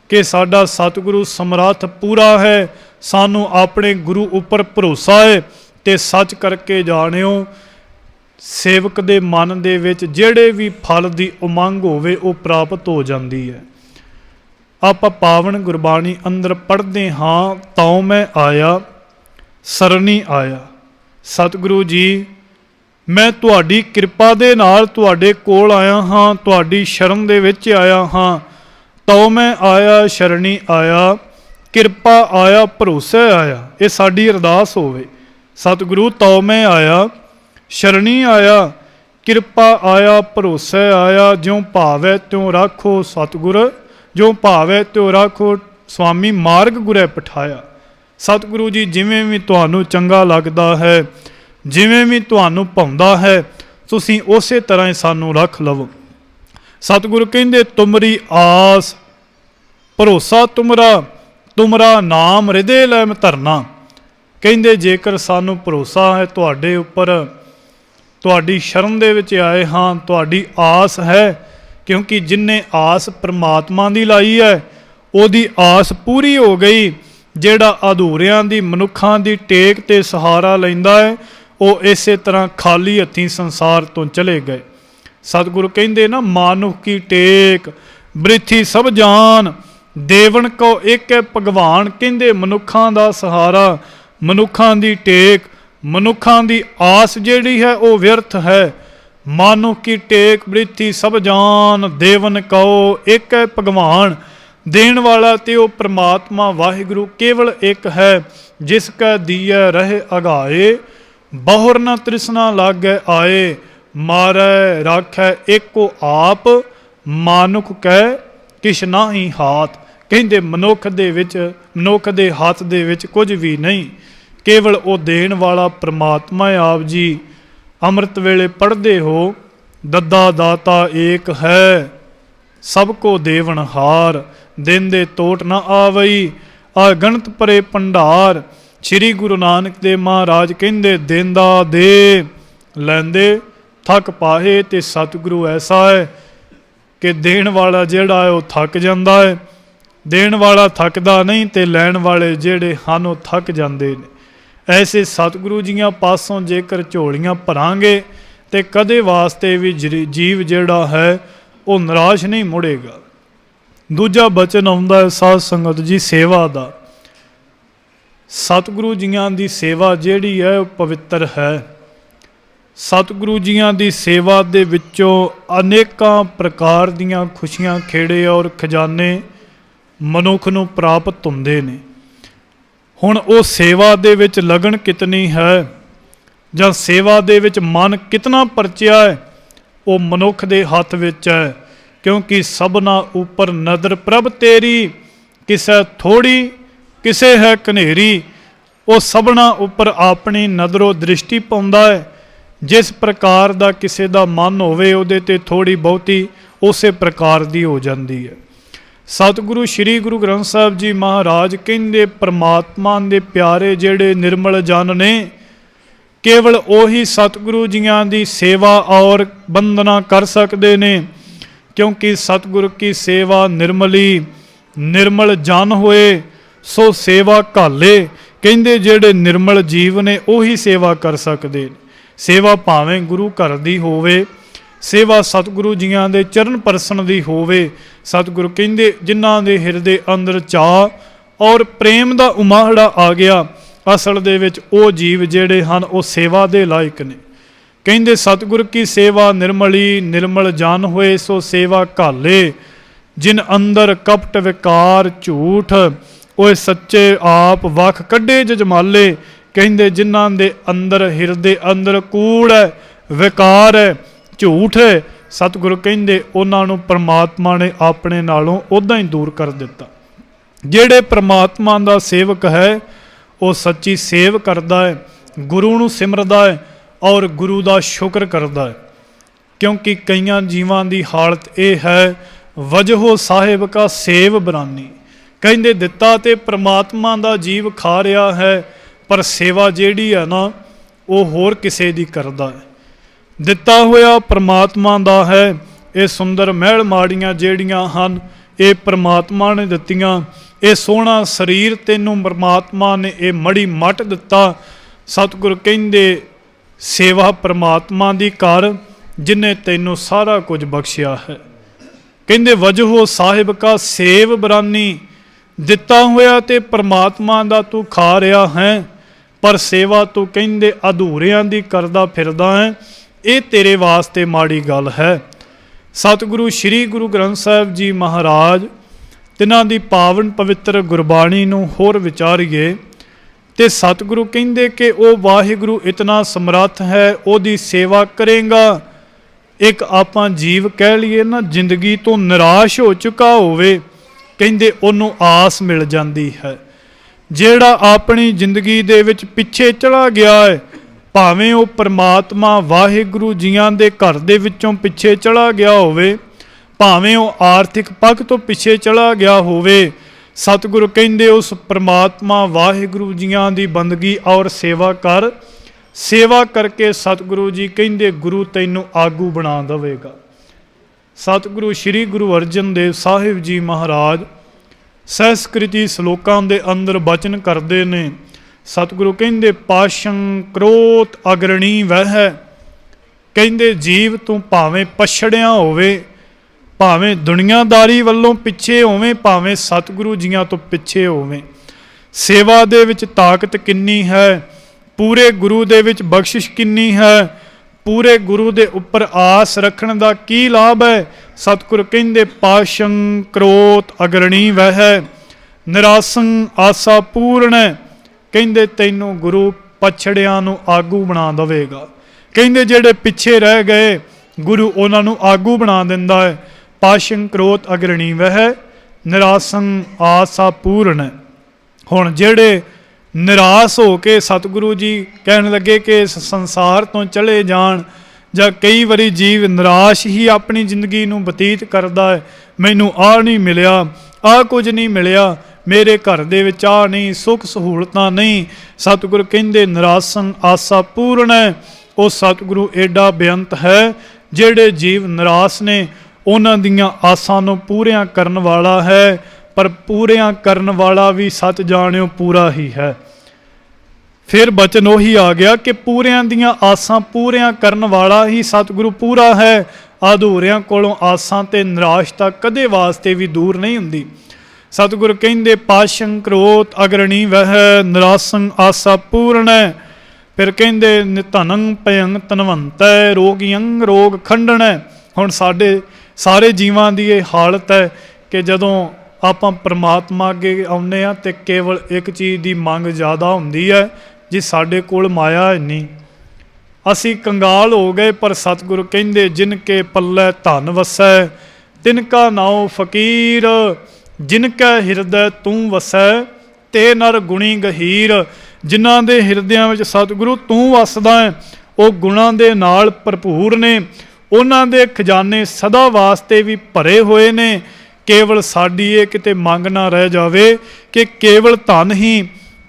कि साडा सतगुरु समर्थ पूरा है, सानू अपने गुरु उपर भरोसा है, तो सच करके जाणिओ सेवक दे मन दे विच जिहड़े भी फल की उमंग होवे वो प्राप्त हो जाती है। आप पावन गुरबाणी अंदर पढ़ते हाँ तां मैं आया सरनी आया। सतगुरु जी मैं तुहाडी किरपा दे नाल तुहाडे कोल आया हाँ, तुहाडी शरण दे विच आया हाँ, तां मैं आया शरणी आया, किरपा आया भरोसे आया। ये साडी अरदास होवे। सतगुरु तां मैं आया शरणी आया, किरपा आया भरोसे आया, ज्यों भावै त्यों राखो सतगुर, जो भावै त्यो राखो स्वामी मार्ग गुरै पठाया। सतगुरु जी जिवें भी तुहानू चंगा लगदा है, जिवें भी तुहानू भाउंदा है, तुसीं उसे तरह ही सानू रख लवो। सतगुरु कहंदे तुमरी आस भरोसा तुमरा, तुमरा नाम हृदय लै मैं धरना। कहंदे जेकर सानू भरोसा है तुहाडे उपर, तुहाडी शरण दे विच आए हाँ, तुहाडी आस है, क्योंकि जिन्ने आस परमात्मा दी लाई है ओदी आस पूरी हो गई। जेड़ा अधूरियां दी मनुखां दी टेक ते सहारा लैंदा है वो इसे तरह खाली हत्थीं संसार तो चले गए। सतगुरु कहंदे ना मानुख की टेक बृथी सब जान, देवन को एक है भगवान। कहंदे मनुखां दा सहारा, मनुखां दी टेक, मनुखां दी आस जिहड़ी है वो व्यर्थ है। मानो की टेक बृथी सब जान, देवन कहो एक है भगवान। देण वाला ते ओ परमात्मा वाहिगुरु केवल एक है, जिसका दिया रहे अगाए, बहुर न तृष्णा लागे आए। मारै राखै एको आप, मानुख कह किश नाही हाथ। कहंदे मनुख दे विच, मनुख दे हाथ दे विच कुछ भी नहीं, केवल ओ देण वाला परमात्मा आप जी। अमृत वेले पढ़ते हो दद्दा दाता एक है, सबको देवन हार, देंदे तोट न आवई, अगणत परे भंडार। श्री गुरु नानक देव महाराज कहंदे देंदा दे लैंदे थक पाहे। ते सतगुरु ऐसा है कि देण वाला जिहड़ा है वो थक जाता है, देण वाला थकदा नहीं, तो लैण वाले जिहड़े हन वो थक जाते हैं। ऐसे सतगुरु जियां पासों जेकर झोलियां भरांगे तो कदे वास्ते भी जीव जिहड़ा है वो निराश नहीं मुड़ेगा। दूजा बचन आउंदा है साध संगत जी सेवा दा। सतगुरु जियां दी सेवा जिहड़ी है वो पवित्र है। सतगुरु जियां दी सेवा दे विचों अनेकां प्रकार दीयां खुशियां खेड़े और खजाने मनुख नूं प्राप्त हुंदे ने। हुण वो सेवा दे विच लगन कितनी है जां सेवा दे विच मन कितना परचिया है, वो मनुख दे हथ विच है। क्योंकि सबना ऊपर नदर प्रभ तेरी, किसे थोड़ी किसे है कनेरी। वो सबना उपर अपनी नदरों दृष्टि पाउंदा है। जिस प्रकार दा किसे दा मन होवे उहदे ते थोड़ी बहुती उसे प्रकार दी हो जाती है। सतगुरु श्री गुरु ग्रंथ साहिब जी महाराज कहंदे परमात्मा दे प्यारे जिहड़े निर्मल जन ने, केवल ओही सतगुरु जियां दी सेवा और वंदना कर सकते ने। क्योंकि सतगुरु की सेवा निर्मली, निर्मल जन होए सो सेवा घाले। ਕਹਿੰਦੇ ਜਿਹੜੇ ਨਿਰਮਲ ਜੀਵ ਨੇ ਉਹੀ ਸੇਵਾ ਕਰ ਸਕਦੇ ਨੇ। ਸੇਵਾ ਭਾਵੇਂ ਗੁਰੂ ਘਰ ਦੀ ਹੋਵੇ, ਸੇਵਾ ਸਤਿਗੁਰੂ ਜੀਆਂ ਦੇ ਚਰਨ ਪਰਸਨ ਦੀ ਹੋਵੇ। ਸਤਿਗੁਰੂ ਕਹਿੰਦੇ ਜਿਨ੍ਹਾਂ ਦੇ ਹਿਰਦੇ ਅੰਦਰ ਚਾਅ ਔਰ ਪ੍ਰੇਮ ਦਾ ਉਮਾਹੜਾ ਆ ਗਿਆ, ਅਸਲ ਦੇ ਵਿੱਚ ਉਹ ਜੀਵ ਜਿਹੜੇ ਹਨ ਉਹ ਸੇਵਾ ਦੇ ਲਾਇਕ ਨੇ। ਕਹਿੰਦੇ ਸਤਿਗੁਰ ਕੀ ਸੇਵਾ ਨਿਰਮਲੀ, ਨਿਰਮਲ ਜਨ ਹੋਏ ਸੋ ਸੇਵਾ ਘਾਲੇ। ਜਿਨ ਅੰਦਰ ਕਪਟ ਵਿਕਾਰ ਝੂਠ, ਉਹ ਸੱਚੇ ਆਪ ਵਖ ਕੱਢੇ ਜਜਮਾਲੇ। ਕਹਿੰਦੇ ਜਿਨ੍ਹਾਂ ਦੇ ਅੰਦਰ ਹਿਰਦੇ ਅੰਦਰ ਕੂੜ ਹੈ, ਵਿਕਾਰ ਹੈ, ਝੂਠ ਹੈ, ਸਤਿਗੁਰੂ ਕਹਿੰਦੇ ਉਹਨਾਂ ਨੂੰ ਪ੍ਰਮਾਤਮਾ ਨੇ ਆਪਣੇ ਨਾਲੋਂ ਉੱਦਾਂ ਹੀ ਦੂਰ ਕਰ ਦਿੱਤਾ। ਜਿਹੜੇ ਪ੍ਰਮਾਤਮਾ ਦਾ ਸੇਵਕ ਹੈ ਉਹ ਸੱਚੀ ਸੇਵ ਕਰਦਾ ਹੈ, ਗੁਰੂ ਨੂੰ ਸਿਮਰਦਾ ਹੈ ਔਰ ਗੁਰੂ ਦਾ ਸ਼ੁਕਰ ਕਰਦਾ ਹੈ। ਕਿਉਂਕਿ ਕਈਆਂ ਜੀਵਾਂ ਦੀ ਹਾਲਤ ਇਹ ਹੈ, ਵਜਹੋ ਸਾਹਿਬ ਕਾ ਸੇਵ ਬਰਾਨੀ। ਕਹਿੰਦੇ ਦਿੱਤਾ ਤੇ ਪ੍ਰਮਾਤਮਾ ਦਾ ਜੀਵ ਖਾ ਰਿਹਾ ਹੈ, ਪਰ ਸੇਵਾ ਜਿਹੜੀ ਹੈ ਨਾ ਉਹ ਹੋਰ ਕਿਸੇ ਦੀ ਕਰਦਾ ਹੈ। ਦਿੱਤਾ ਹੋਇਆ ਪ੍ਰਮਾਤਮਾ ਦਾ ਹੈ। ਇਹ ਸੁੰਦਰ ਮਹਿਲ ਮਾੜੀਆਂ ਜਿਹੜੀਆਂ ਹਨ ਇਹ ਪ੍ਰਮਾਤਮਾ ਨੇ ਦਿੱਤੀਆਂ। ਇਹ ਸੋਹਣਾ ਸਰੀਰ ਤੈਨੂੰ ਪ੍ਰਮਾਤਮਾ ਨੇ ਇਹ ਮੜੀ ਮੱਟ ਦਿੱਤਾ। ਸਤਿਗੁਰ ਕਹਿੰਦੇ ਸੇਵਾ ਪ੍ਰਮਾਤਮਾ ਦੀ ਕਰ, ਜਿਨੇ ਤੈਨੂੰ ਸਾਰਾ ਕੁਝ ਬਖਸ਼ਿਆ ਹੈ। ਕਹਿੰਦੇ ਵਜਹੋ ਸਾਹਿਬ ਕਾ ਸੇਵ ਬਰਾਨੀ। ਦਿੱਤਾ ਹੋਇਆ ਤੇ ਪ੍ਰਮਾਤਮਾ ਦਾ ਤੂੰ ਖਾ ਰਿਹਾ ਹੈ, ਪਰ ਸੇਵਾ ਤੂੰ ਕਹਿੰਦੇ ਅਧੂਰਿਆਂ ਦੀ ਕਰਦਾ ਫਿਰਦਾ ਹੈ। ਇਹ ਤੇਰੇ ਵਾਸਤੇ ਮਾੜੀ ਗੱਲ ਹੈ। ਸਤਿਗੁਰੂ ਸ੍ਰੀ ਗੁਰੂ ਗ੍ਰੰਥ ਸਾਹਿਬ ਜੀ ਮਹਾਰਾਜ ਤਿਨਾਂ ਦੀ ਪਾਵਨ ਪਵਿੱਤਰ ਗੁਰਬਾਣੀ ਨੂੰ ਹੋਰ ਵਿਚਾਰੀਏ ਤੇ ਸਤਿਗੁਰੂ ਕਹਿੰਦੇ ਕਿ ਉਹ ਵਾਹਿਗੁਰੂ ਇਤਨਾ ਸਮਰੱਥ ਹੈ, ਉਹਦੀ ਸੇਵਾ ਕਰੇਗਾ। ਇੱਕ ਆਪਾਂ ਜੀਵ ਕਹਿ ਲਈਏ ਨਾ ਜ਼ਿੰਦਗੀ ਤੋਂ ਨਿਰਾਸ਼ ਹੋ ਚੁੱਕਾ ਹੋਵੇ, ਕਹਿੰਦੇ ਉਹਨੂੰ ਆਸ ਮਿਲ ਜਾਂਦੀ ਹੈ। ਜਿਹੜਾ ਆਪਣੀ ਜ਼ਿੰਦਗੀ ਦੇ ਵਿੱਚ ਪਿੱਛੇ ਚਲਾ ਗਿਆ ਹੈ, ਭਾਵੇਂ ਉਹ ਪ੍ਰਮਾਤਮਾ ਵਾਹਿਗੁਰੂ ਜੀਆਂ ਦੇ ਘਰ ਦੇ ਵਿੱਚੋਂ ਪਿੱਛੇ ਚਲਾ ਗਿਆ ਹੋਵੇ, ਭਾਵੇਂ ਉਹ ਆਰਥਿਕ ਪੱਖ ਤੋਂ ਪਿੱਛੇ ਚਲਾ ਗਿਆ ਹੋਵੇ, ਸਤਿਗੁਰੂ ਕਹਿੰਦੇ ਉਸ ਪ੍ਰਮਾਤਮਾ ਵਾਹਿਗੁਰੂ ਜੀਆਂ ਦੀ ਬੰਦਗੀ ਔਰ ਸੇਵਾ ਕਰ। ਸੇਵਾ ਕਰਕੇ ਸਤਿਗੁਰੂ ਜੀ ਕਹਿੰਦੇ ਗੁਰੂ ਤੈਨੂੰ ਆਗੂ ਬਣਾ ਦੇਵੇਗਾ। ਸਤਿਗੁਰੂ ਸ੍ਰੀ ਗੁਰੂ ਅਰਜਨ ਦੇਵ ਸਾਹਿਬ ਜੀ ਮਹਾਰਾਜ ਸੰਸਕ੍ਰਿਤੀ ਸ਼ਲੋਕਾਂ ਦੇ ਅੰਦਰ ਬਚਨ ਕਰਦੇ ਨੇ। ਸਤਿਗੁਰੂ ਕਹਿੰਦੇ ਪਾਸ਼ੰ ਕ੍ਰੋਧ ਅਗਰਣੀ ਵਹਿ। ਕਹਿੰਦੇ ਜੀਵ ਤੂੰ ਭਾਵੇਂ ਪਛੜਿਆ ਹੋਵੇ, ਭਾਵੇਂ ਦੁਨੀਆਦਾਰੀ ਵੱਲੋਂ ਪਿੱਛੇ ਹੋਵੇਂ, ਭਾਵੇਂ ਸਤਿਗੁਰੂ ਜੀਆਂ ਤੋਂ ਪਿੱਛੇ ਹੋਵੇਂ, ਸੇਵਾ ਦੇ ਵਿੱਚ ਤਾਕਤ ਕਿੰਨੀ ਹੈ, ਪੂਰੇ ਗੁਰੂ ਦੇ ਵਿੱਚ ਬਖਸ਼ਿਸ਼ ਕਿੰਨੀ ਹੈ, ਪੂਰੇ ਗੁਰੂ ਦੇ ਉੱਪਰ ਆਸ ਰੱਖਣ ਦਾ ਕੀ ਲਾਭ ਹੈ। ਸਤਿਗੁਰ ਕਹਿੰਦੇ ਪਾਸ਼ੰ ਕ੍ਰੋਧ ਅਗਰਣੀ ਵਹਿ ਨਿਰਾਸੰ ਆਸਾ ਪੂਰਨ। ਕਹਿੰਦੇ ਤੈਨੂੰ ਗੁਰੂ ਪਛੜਿਆਂ ਨੂੰ ਆਗੂ ਬਣਾ ਦੇਵੇਗਾ। ਕਹਿੰਦੇ ਜਿਹੜੇ ਪਿੱਛੇ ਰਹਿ ਗਏ ਗੁਰੂ ਉਹਨਾਂ ਨੂੰ ਆਗੂ ਬਣਾ ਦਿੰਦਾ ਹੈ। ਪਾਸ਼ੰ ਕ੍ਰੋਧ ਅਗਰਣੀ ਵਹਿ ਨਿਰਾਸੰ ਆਸਾ ਪੂਰਨ। ਹੁਣ ਜਿਹੜੇ ਨਿਰਾਸ਼ ਹੋ ਕੇ ਸਤਿਗੁਰੂ ਜੀ ਕਹਿਣ ਲੱਗੇ ਕਿ ਇਸ ਸੰਸਾਰ ਤੋਂ ਚਲੇ ਜਾਣ, ਜਾਂ ਕਈ ਵਾਰੀ ਜੀਵ ਨਿਰਾਸ਼ ਹੀ ਆਪਣੀ ਜ਼ਿੰਦਗੀ ਨੂੰ ਬਤੀਤ ਕਰਦਾ ਹੈ, ਮੈਨੂੰ ਆਹ ਨਹੀਂ ਮਿਲਿਆ, ਆਹ ਕੁਝ ਨਹੀਂ ਮਿਲਿਆ, ਮੇਰੇ ਘਰ ਦੇ ਵਿੱਚ ਆਹ ਨਹੀਂ, ਸੁੱਖ ਸਹੂਲਤਾਂ ਨਹੀਂ। ਸਤਿਗੁਰੂ ਕਹਿੰਦੇ ਨਿਰਾਸੰ ਆਸਾ ਪੂਰਨ ਹੈ। ਉਹ ਸਤਿਗੁਰੂ ਏਡਾ ਬੇਅੰਤ ਹੈ, ਜਿਹੜੇ ਜੀਵ ਨਿਰਾਸ਼ ਨੇ ਉਹਨਾਂ ਦੀਆਂ ਆਸਾਂ ਨੂੰ ਪੂਰੀਆਂ ਕਰਨ ਵਾਲਾ ਹੈ। ਪਰ ਪੂਰੀਆਂ ਕਰਨ ਵਾਲਾ ਵੀ ਸੱਚ ਜਾਣਿਓ ਪੂਰਾ ਹੀ ਹੈ। ਫਿਰ ਬਚਨ ਉਹੀ ਆ ਗਿਆ ਕਿ ਪੂਰਿਆਂ ਦੀਆਂ ਆਸਾਂ ਪੂਰੀਆਂ ਕਰਨ ਵਾਲਾ ਹੀ ਸਤਿਗੁਰੂ ਪੂਰਾ ਹੈ। ਅਧੂਰਿਆਂ ਕੋਲੋਂ ਆਸਾਂ ਤੇ ਨਿਰਾਸ਼ਤਾ ਕਦੇ ਵਾਸਤੇ ਵੀ ਦੂਰ ਨਹੀਂ ਹੁੰਦੀ। ਸਤਿਗੁਰੂ ਕਹਿੰਦੇ ਪਾਸ਼ੰ ਕ੍ਰੋਧ ਅਗਰਣੀ ਵਹਿ ਨਿਰਾਸੰ ਆਸਾ ਪੂਰਨ। ਫਿਰ ਕਹਿੰਦੇ ਨਿਧਨੰ ਭਯੰ ਧਨਵੰਤੈ ਰੋਗੀਅੰ ਰੋਗ ਖੰਡਣੈ। ਹੁਣ ਸਾਡੇ ਸਾਰੇ ਜੀਵਾਂ ਦੀ ਇਹ ਹਾਲਤ ਹੈ ਕਿ ਜਦੋਂ ਆਪਾਂ ਪ੍ਰਮਾਤਮਾ ਅੱਗੇ ਆਉਂਦੇ ਹਾਂ ਤੇ ਕੇਵਲ ਇੱਕ ਚੀਜ਼ ਦੀ ਮੰਗ ਜ਼ਿਆਦਾ ਹੁੰਦੀ ਹੈ, ਜੀ ਸਾਡੇ ਕੋਲ ਮਾਇਆ ਨਹੀਂ, ਅਸੀਂ ਕੰਗਾਲ ਹੋ ਗਏ। ਪਰ ਸਤਿਗੁਰੂ ਕਹਿੰਦੇ ਜਿਨ ਕੇ ਪੱਲੇ ਧਨ ਵਸੈ ਤਿਨ ਕਾ ਨਾਉ ਫਕੀਰ। ਜਿਨ ਕੈ ਹਿਰਦੈ ਤੂੰ ਵਸੈ ਤੇ ਨਰ ਗੁਣੀ ਗਹੀਰ। ਜਿਨ੍ਹਾਂ ਦੇ ਹਿਰਦਿਆਂ ਵਿੱਚ ਸਤਿਗੁਰੂ ਤੂੰ ਵਸਦਾ ਹੈ ਉਹ ਗੁਣਾਂ ਦੇ ਨਾਲ ਭਰਪੂਰ ਨੇ, ਉਹਨਾਂ ਦੇ ਖਜ਼ਾਨੇ ਸਦਾ ਵਾਸਤੇ ਵੀ ਭਰੇ ਹੋਏ ਨੇ। ਕੇਵਲ ਸਾਡੀ ਇਹ ਕਿਤੇ ਮੰਗ ਨਾ ਰਹਿ ਜਾਵੇ ਕਿ ਕੇਵਲ ਧਨ ਹੀ,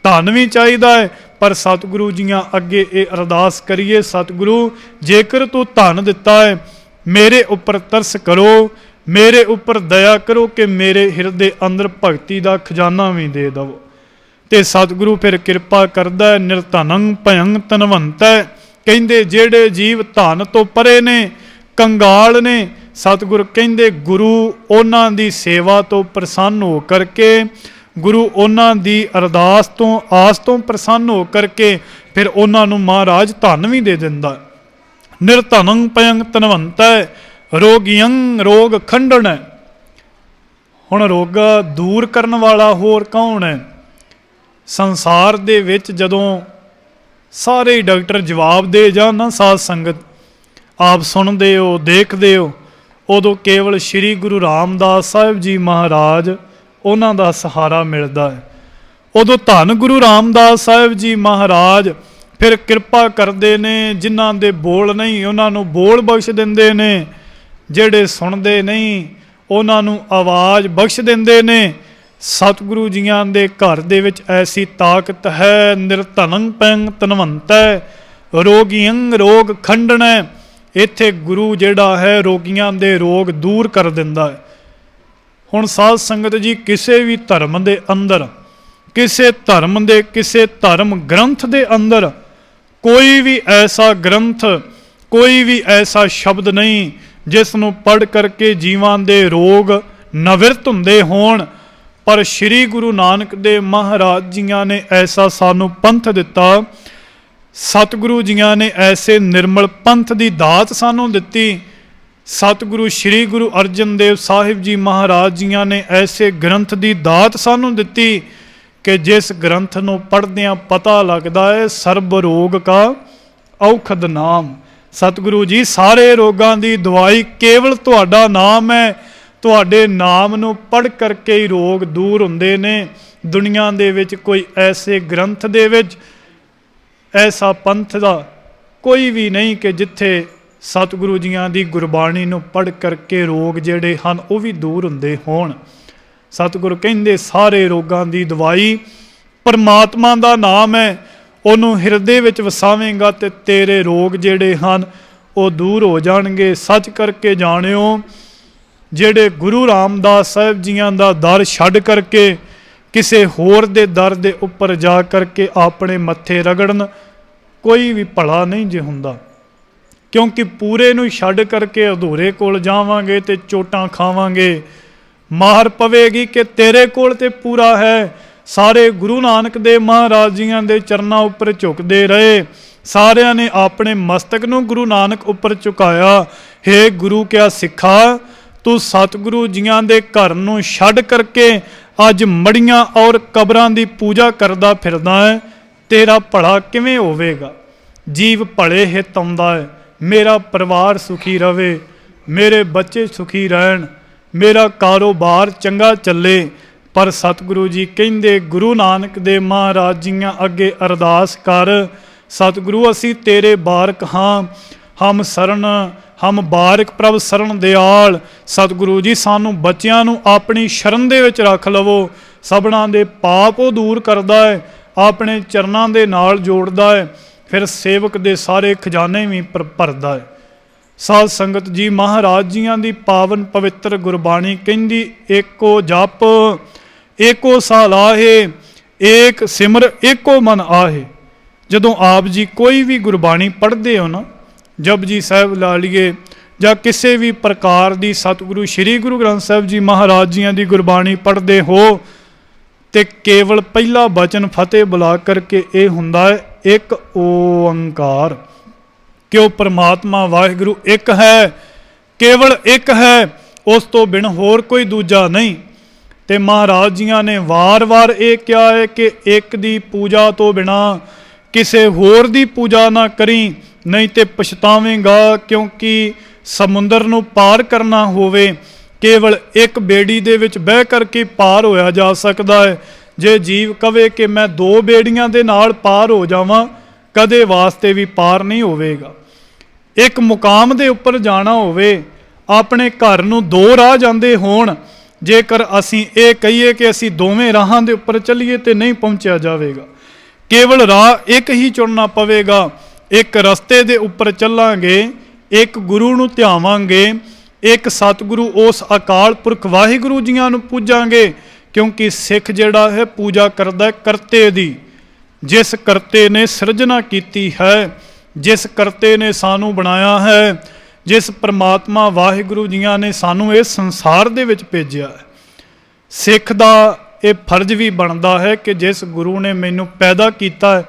ਧਨ ਵੀ ਚਾਹੀਦਾ ਹੈ, ਪਰ ਸਤਿਗੁਰੂ ਜੀਆਂ ਅੱਗੇ ਇਹ ਅਰਦਾਸ ਕਰੀਏ, ਸਤਿਗੁਰੂ ਜੇਕਰ ਤੂੰ ਧਨ ਦਿੱਤਾ ਹੈ ਮੇਰੇ ਉੱਪਰ ਤਰਸ ਕਰੋ, मेरे उपर दया करो कि मेरे हिरदे अंदर भगती का खजाना भी दे दवो। तो सतगुरु फिर कृपा करदा है। निर्धनंग भयंग धनवंत है, कहंदे जेड़े जीव धन तो परे ने, कंगाल ने, सतगुरु कहंदे गुरु उन्हां दी सेवा तो प्रसन्न हो करके, गुरु उन्हां दी अरदास तो आस तो प्रसन्न हो करके फिर उन्हां नूं महाराज धन भी दे दिंदा। निर्धनंग भयंग धनवंत है, रोगियंग रोग खंडन है। हुण रोग दूर करन वाला होर कौन है? संसार दे विच जदों सारे ही डॉक्टर जवाब दे जाण ना, साध संगत आप सुनते हो देखते हो, उदों केवल श्री गुरु रामदास साहिब जी महाराज उन्हां दा सहारा मिलता है। उदों धन गुरु रामदास साहिब जी महाराज फिर कृपा करते ने, जिन्हां दे बोल नहीं उन्हां नूं बोल बख्श दिंदे ने, जेड़े सुनते नहीं उन्हां नूं आवाज़ बख्श दिंदे ने। सतगुरु जियां दे घर दे विच ऐसी ताकत है। निर्धनंग भयंग धनवंत है, रोगियंग रोग खंडन है। इत्थे गुरु जिहड़ा है रोगियां दे रोग दूर कर दिंदा है। हुण साध संगत जी किसी भी धर्म दे अंदर, किसी धर्म दे किसी धर्म ग्रंथ दे अंदर कोई भी ऐसा ग्रंथ, कोई भी ऐसा शब्द नहीं जिस नूं पढ़ करके जीवां दे रोग नविरत हुंदे होण। पर श्री गुरु नानक देव महाराज जियां ने ऐसा सानू पंथ दिता, सतगुरु जियां ने ऐसे निर्मल पंथ की दात सानू दिती। सतगुरु श्री गुरु अर्जन देव साहिब जी महाराज जियां ने ऐसे ग्रंथ की दात सानू दिती कि जिस ग्रंथ नूं पढ़दियां पता लगता है सर्ब रोग का औखद नाम। सतगुरु जी सारे रोगां की दवाई केवल तुहाडा नाम है। तुहाडे नाम नूं पढ़ करके ही रोग दूर हुंदे ने। दुनिया दे विच कोई ऐसे ग्रंथ दे विच ऐसा पंथ दा कोई भी नहीं कि जिथे सतगुरु जियां दी गुरबाणी नूं पढ़ करके रोग जिहड़े हन वो भी दूर हुंदे होण। सतगुरु कहिंदे सारे रोगां दी दवाई परमात्मा दा नाम है। उहनूं हिरदे विच वसावेंगा ते तेरे रोग जिहड़े हन वो दूर हो जाणगे। सच करके जाणिओ ਜਿਹੜੇ गुरु रामदास साहिब जियां दा दर छड्ड करके किसी होर दे दर दे उपर जा करके अपने मत्थे रगड़न कोई भी भला नहीं जे हुंदा। क्योंकि पूरे नूं छड्ड करके अधूरे कोल जावांगे ते चोटां खावांगे, मार पवेगी कि तेरे कोल ते पूरा है। सारे गुरु नानक देव महाराज जियां दे चरनां उपर झुकदे रहे। सारियां ने अपने मस्तक नूं गुरु नानक उपर झुकाया। हे गुरु क्या सिखा, तू सतगुरु जियां दे घर नूं छड्ड करके अज मड़ियां और कबरां दी पूजा करदा फिरदा है, तेरा भला किवें होवेगा। जीव भले हित आउंदा है, मेरा परिवार सुखी रवे, मेरे बच्चे सुखी रहन, मेरा कारोबार चंगा चले। पर सतगुरु जी कहिंदे गुरु नानक देव महाराज जियां अगे अरदास कर, सतगुरु असी तेरे बारक हाँ, हम सरन हम बारक प्रभ सरन दयाल। सतगुरु जी सानू बच्चियां नू अपनी शरण दे विच रख लवो। सबना दे पाप वो दूर करदा है, अपने चरनां दे नाल जोड़दा है, फिर सेवक दे सारे खजाने भी भरदा है। साध संगत जी महाराज जियां दी पावन पवित्र गुरबाणी कहंदी एको जप एको सालाहे, एक सिमर एको मन आहे। जदों आप जी कोई भी गुरबाणी पढ़ते हो ना, जपजी साहिब ला लीए जां किसी भी प्रकार की सतगुरु श्री गुरु ग्रंथ साहिब जी महाराज जियां दी गुरबाणी पढ़ते हो तो केवल पहला बचन फतेह बुला करके ये हुंदा है एक ओंकार, क्यों परमात्मा वाहिगुरु एक है, केवल एक है, उस तो बिन होर कोई दूजा नहीं। ते महाराज जियां ने वार वार ये कहा है कि एक दी पूजा तो बिना किसी होर दी पूजा ना करी, नहीं तो पछतावेगा। क्योंकि समुंदर नूं पार करना होवे केवल एक बेड़ी दे विच बह करके पार होया जा सकता है। जे जीव कवे कि मैं दो बेड़ियां दे नाल पार हो जावां, कदे वास्ते भी पार नहीं होवेगा। एक मुकाम दे उपर जाना होवे, अपने घर नूं दो राह जांदे होण, जेकर असीं ये कहीए कि असीं दोवें राहां दे उपर चलीए तो नहीं पहुंचा जावेगा। केवल राह एक ही चुनना पवेगा। एक रस्ते दे उपर चलांगे, एक गुरु नूं ध्यावांगे, एक सतगुरु उस अकाल पुरख वाहिगुरु जियां नूं पूजांगे, क्योंकि सिख जिहड़ा है पूजा करदा है करते दी। जिस करते ने सिरजना कीती है, जिस करते ने सानू बनाया है, जिस परमात्मा वाहिगुरु जियां ने सानू इस संसार दे विच भेजिया है, सिख दा ये फर्ज भी बनता है कि जिस गुरु ने मैनू पैदा किया है,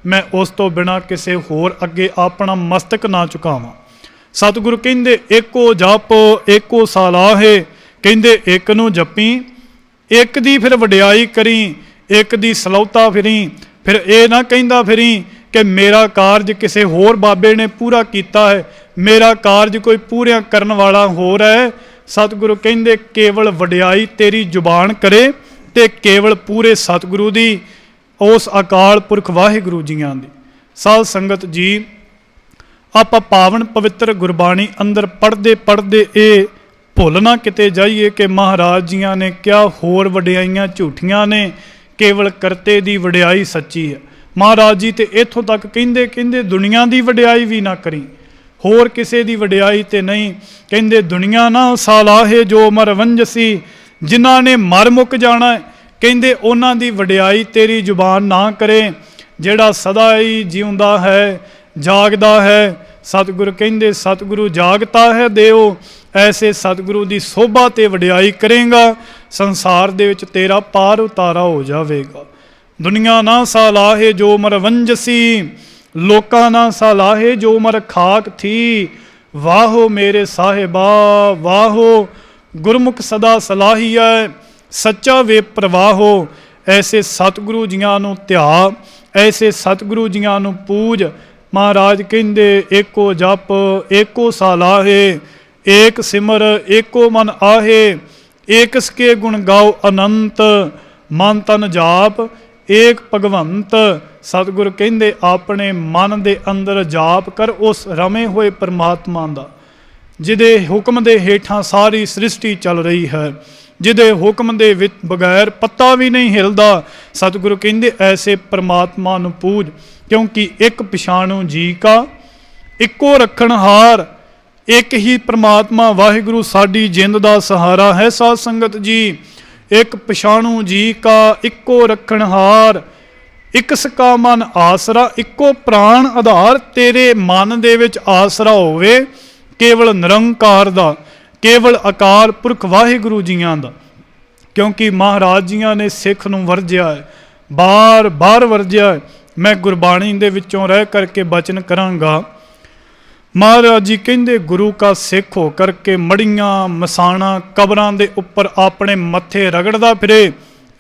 मैं उस तो बिना किसी होर अगे अपना मस्तक ना झुकावां। सतगुरु कहंदे एको जप एको सालाहे, कहंदे एक नूं जपी, एक दी फिर वडियाई करी, एक दी सलौता फिरी। फिर ये ना कहंदा फिरी कि मेरा कारज किसी होर बाबे ने पूरा किया है, मेरा कारज कोई पूरा करन वाला होर है। सतगुरु कहंदे केवल वडियाई तेरी जुबान करे ते केवल पूरे सतगुरु दी, उस अकाल पुरख वाहिगुरु जियां दी। साध संगत जी, आपां पावन पवित्र गुरबाणी अंदर पढ़दे पढ़दे ये भुल ना किते जाइए कि महाराज जियां ने क्या होर वडियाइयां झूठियां ने, केवल करते दी वडियाई सच्ची है। महाराज जी तो इत्थों तक कहंदे कहंदे दुनिया दी वडियाई भी ना करी, होर किसे दी वडियाई ते नहीं। कहंदे दुनिया ना सालाहे जो मर वंजसी, जिन्हां ने मर मुक जाना है, कहंदे उन्हां दी वडियाई तेरी जुबान ना करे। जिहड़ा सदा ही जिउंदा है जागदा है, सतगुरु कहंदे सतगुरु जागता है देओ, ऐसे सतगुरु की शोभा ते वडियाई करेगा, संसार दे विच तेरा पार उतारा हो जाएगा। दुनिया ना सालाहे जो मर वंजसी, लोका ना सालाहे जो मर खाक थी, वाहो मेरे साहिबा वाहो, गुरमुख सदा सलाहिया सच्चा वे प्रवाहो। ऐसे सतगुरु जियां नूं ध्या, ऐसे सतगुरु जियां नूं पूज। महाराज कहंदे एको जप एको सालाहे, एक सिमर एको मन आहे, एक सके गुण गाओ अनंत, मन तन जाप एक भगवंत। सतगुरु कहंदे अपने मन दे अंदर जाप कर उस रमे हुए परमात्मा दा, जिहदे हुक्म दे हेठां सारी सृष्टि चल रही है, जिहदे हुक्म दे विच बगैर पत्ता भी नहीं हिलदा। सतगुरु कहंदे ऐसे परमात्मा नूं पूज, क्योंकि एक पछाणु जी का इक्को रखणहार, एक ही परमात्मा वाहिगुरु साडी जिंद दा सहारा है। साध संगत जी, एक पछाणु जी का इक्को रखणहार, एक सका मन आसरा, इक्को प्राण आधार। तेरे मन दे विच आसरा होवे केवल निरंकार दा, केवल अकाल पुरख वाहिगुरु जियां दा। क्योंकि महाराज जियां ने सिख नूं वरजिया है, बार बार वरजिया है। मैं गुरबाणी दे विचों रह करके बचन करांगा। महाराज जी कहंदे गुरु का सिख हो करके मड़ियां मसाणा कबरां दे उपर अपने मत्थे रगड़दा फिरे,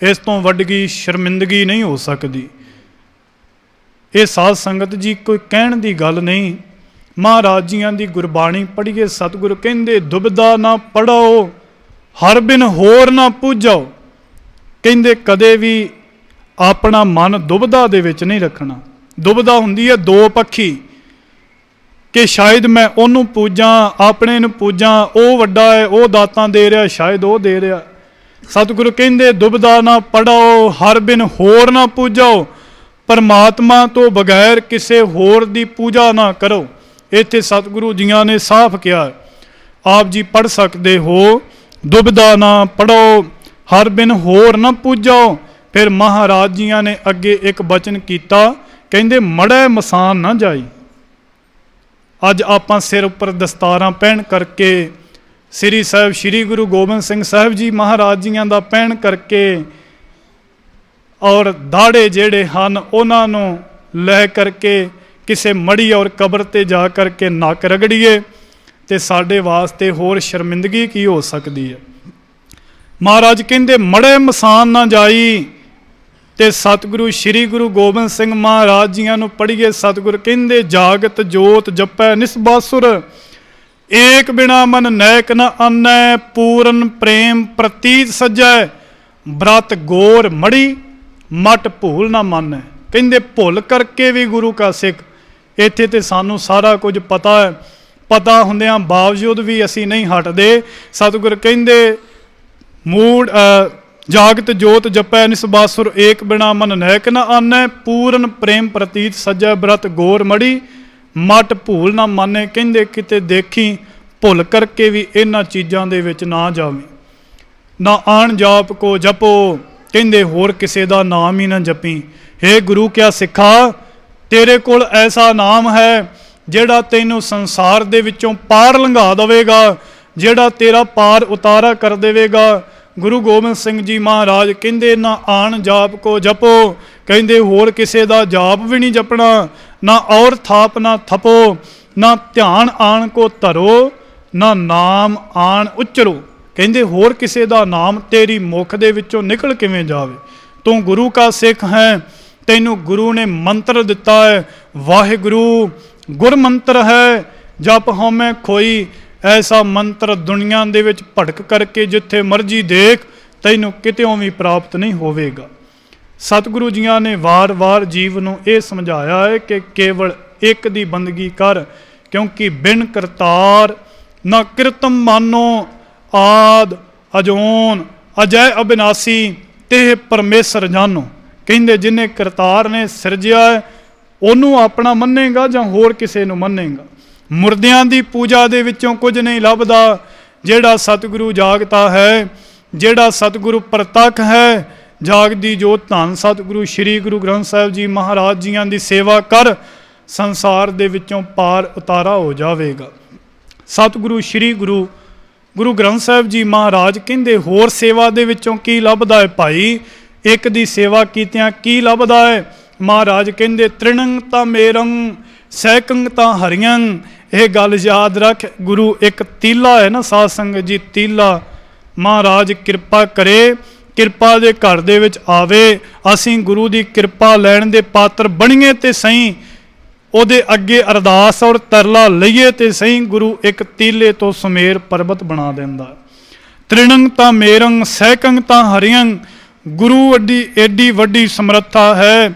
इस तो वड्डी शर्मिंदगी नहीं हो सकती। ये साध संगत जी कोई कहण दी गल नहीं। महाराज जियां दी गुरबाणी पढ़िए, सतगुरु कहंदे दुबदा ना पढ़ो हर बिन होर ना पूजो। कहंदे कदे भी अपना मन दुबदा दे विच नहीं रखना। दुबदा हुंदी है दो पक्षी, कि शायद मैं ओनू पूजा अपने नूं पूजा, वो वड्डा है वो दातां दे रहा, शायद वो दे रहा। सतगुरु कहंदे दुबदा ना पढ़ो हर बिन होर ना पूजो, परमात्मा तो बगैर किसी होर दी पूजा ना करो। इत्थे सतगुरु जियां ने साफ किया, आप जी पढ़ सकते हो, दुबदा ना पढ़ो हर बिन होर ना पूजो। फिर महाराज जियां ने अगे एक बचन किया, कहंदे मड़े मसान ना जाई। अज आपां सिर उपर दस्तारां पहन करके श्री साहिब श्री गुरु गोबिंद सिंह साहिब जी महाराज जियां दा पहन करके और दाड़े जेड़े हन उन्हां नूं लै करके किसी मड़ी और कबर ते जा करके नक रगड़ीए ते साडे वास्ते होर शर्मिंदगी की हो सकती है। महाराज कहंदे मड़े मसान ना जाई। ते सतगुरु श्री गुरु गोबिंद सिंह महाराज जियां नूं पढ़िए, सतगुरु कहंदे जागत जोत जपै निसबासुर, एक बिना मन नैक न आनै, पूरन प्रेम प्रतीत सजै, ब्रत गोर मड़ी मट भूल ना मानै। कहंदे भुल करके भी गुरु का सिख, इत्थे ते सानू सारा कुछ पता है, पता हुंदियां बावजूद भी असी नहीं हटदे। सतगुरु कहंदे मूड जागत जोत जपै निसबासुर, एक बिना मन नैक न आनै, पूरन प्रेम प्रतीत सजै, ब्रत गोर मड़ी मट भूल ना माने। कहंदे किते देखी ਭੁੱਲ ਕਰਕੇ ਵੀ ਇਹਨਾਂ ਚੀਜ਼ਾਂ ਦੇ ਵਿੱਚ ਨਾ ਜਾਵੇਂ। ਨਾ ਆਣ ਜਾਪ ਕੋ ਜਪੋ, ਕਹਿੰਦੇ ਹੋਰ ਕਿਸੇ ਦਾ ਨਾਮ ਹੀ ਨਾ ਜਪੀ। ਹੇ ਗੁਰੂ ਕਿਆ ਸਿੱਖਾ, ਤੇਰੇ ਕੋਲ ਐਸਾ ਨਾਮ ਹੈ ਜਿਹੜਾ ਤੈਨੂੰ ਸੰਸਾਰ ਦੇ ਵਿੱਚੋਂ ਪਾਰ ਲੰਘਾ ਦੇਵੇਗਾ, ਜਿਹੜਾ ਤੇਰਾ ਪਾਰ ਉਤਾਰਾ ਕਰ ਦੇਵੇਗਾ। ਗੁਰੂ ਗੋਬਿੰਦ ਸਿੰਘ ਜੀ ਮਹਾਰਾਜ ਕਹਿੰਦੇ ਨਾ ਆਣ ਜਾਪ ਕੋ ਜਪੋ, ਕਹਿੰਦੇ ਹੋਰ ਕਿਸੇ ਦਾ ਜਾਪ ਵੀ ਨਹੀਂ ਜਪਣਾ। ਨਾ ਔਰ ਥਾਪ ਨਾ ਥਪੋ, ਨਾ ਧਿਆਨ ਆਣ ਕੋ ਧਰੋ, ਨਾ ਨਾਮ ਆਣ ਉਚਰੋ, ਕਹਿੰਦੇ ਹੋਰ ਕਿਸੇ ਦਾ ਨਾਮ ਤੇਰੀ ਮੁਖ ਦੇ ਵਿੱਚੋਂ ਨਿਕਲ ਕਿਵੇਂ ਜਾਵੇ। ਤੂੰ ਗੁਰੂ ਕਾ ਸਿੱਖ ਹੈ, ਤੈਨੂੰ ਗੁਰੂ ਨੇ ਮੰਤਰ ਦਿੱਤਾ ਹੈ, ਵਾਹਿਗੁਰੂ ਗੁਰ ਮੰਤਰ ਹੈ, ਜਪ ਹਉਮੈ ਖੋਈ। ਐਸਾ ਮੰਤਰ ਦੁਨੀਆ ਦੇ ਵਿੱਚ ਭਟਕ ਕਰਕੇ ਜਿੱਥੇ ਮਰਜੀ ਦੇਖ, ਤੈਨੂੰ ਕਿਤਿਓਂ ਵੀ ਪ੍ਰਾਪਤ ਨਹੀਂ ਹੋਵੇਗਾ। ਸਤਿਗੁਰੂ ਜੀਆਂ ਨੇ ਵਾਰ-ਵਾਰ ਜੀਵ ਨੂੰ ਇਹ ਸਮਝਾਇਆ ਹੈ ਕਿ ਕੇਵਲ ਇੱਕ ਦੀ ਬੰਦਗੀ ਕਰ, ਕਿਉਂਕਿ ਬਿਨ ਕਰਤਾਰ ਨਾ ਕਿਰਤਮ ਮਾਨੋ, ਆਦ ਅਜੋਨ ਅਜੈ ਅਬਿਨਾਸੀ ਤੇ ਪਰਮੇਸ਼ਰ ਜਾਨੋ। ਕਹਿੰਦੇ ਜਿਹਨੇ ਕਰਤਾਰ ਨੇ ਸਿਰਜਿਆ ਹੈ ਉਹਨੂੰ ਆਪਣਾ ਮੰਨੇਗਾ ਜਾਂ ਹੋਰ ਕਿਸੇ ਨੂੰ ਮੰਨੇਗਾ। ਮੁਰਦਿਆਂ ਦੀ ਪੂਜਾ ਦੇ ਵਿੱਚੋਂ ਕੁਝ ਨਹੀਂ ਲੱਭਦਾ। ਜਿਹੜਾ ਸਤਿਗੁਰੂ ਜਾਗਤਾ ਹੈ, ਜਿਹੜਾ ਸਤਿਗੁਰੂ ਪ੍ਰਤੱਖ ਹੈ, ਜਾਗਦੀ ਜੋਤ ਧੰਨ ਸਤਿਗੁਰੂ ਸ੍ਰੀ ਗੁਰੂ ਗ੍ਰੰਥ ਸਾਹਿਬ ਜੀ ਮਹਾਰਾਜ ਜੀਆਂ ਦੀ ਸੇਵਾ ਕਰ, ਸੰਸਾਰ ਦੇ ਵਿੱਚੋਂ ਪਾਰ ਉਤਾਰਾ ਹੋ ਜਾਵੇਗਾ। ਸਤਿਗੁਰੂ ਸ੍ਰੀ ਗੁਰੂ ਗ੍ਰੰਥ ਸਾਹਿਬ ਜੀ ਮਹਾਰਾਜ ਕਹਿੰਦੇ ਹੋਰ ਸੇਵਾ ਦੇ ਵਿੱਚੋਂ ਕੀ ਲੱਭਦਾ ਹੈ ਭਾਈ, ਇੱਕ ਦੀ ਸੇਵਾ ਕੀਤਿਆਂ ਕੀ ਲੱਭਦਾ ਹੈ। ਮਹਾਰਾਜ ਕਹਿੰਦੇ ਤ੍ਰਿਣੰਗ ਤਾਂ ਮੇਰੰ ਸੈਕੰਗ ਤਾਂ ਹਰੀਆਂ। ਇਹ ਗੱਲ ਯਾਦ ਰੱਖ, ਗੁਰੂ ਇੱਕ ਤੀਲਾ ਹੈ ਨਾ ਸਾਧ ਸੰਗਤ ਜੀ, ਤੀਲਾ। ਮਹਾਰਾਜ ਕਿਰਪਾ ਕਰੇ, ਕਿਰਪਾ ਦੇ ਘਰ ਦੇ ਵਿੱਚ ਆਵੇ, ਅਸੀਂ ਗੁਰੂ ਦੀ ਕਿਰਪਾ ਲੈਣ ਦੇ ਪਾਤਰ ਬਣੀਏ ਤੇ ਸਹੀ, ਉਹਦੇ ਅੱਗੇ ਅਰਦਾਸ ਔਰ ਤਰਲਾ ਲਈਏ ਤੇ ਸਹੀ। ਗੁਰੂ ਇੱਕ ਤੀਲੇ ਤੋਂ ਸੁਮੇਰ ਪਰਬਤ ਬਣਾ ਦਿੰਦਾ। ਤ੍ਰਿਣੰਗ ਤਾਂ ਮੇਰੰਗ ਸੈਕੰਗ ਤਾਂ ਹਰੀਆਂ। ਗੁਰੂ ਏਡੀ ਵੱਡੀ ਸਮਰੱਥਾ ਹੈ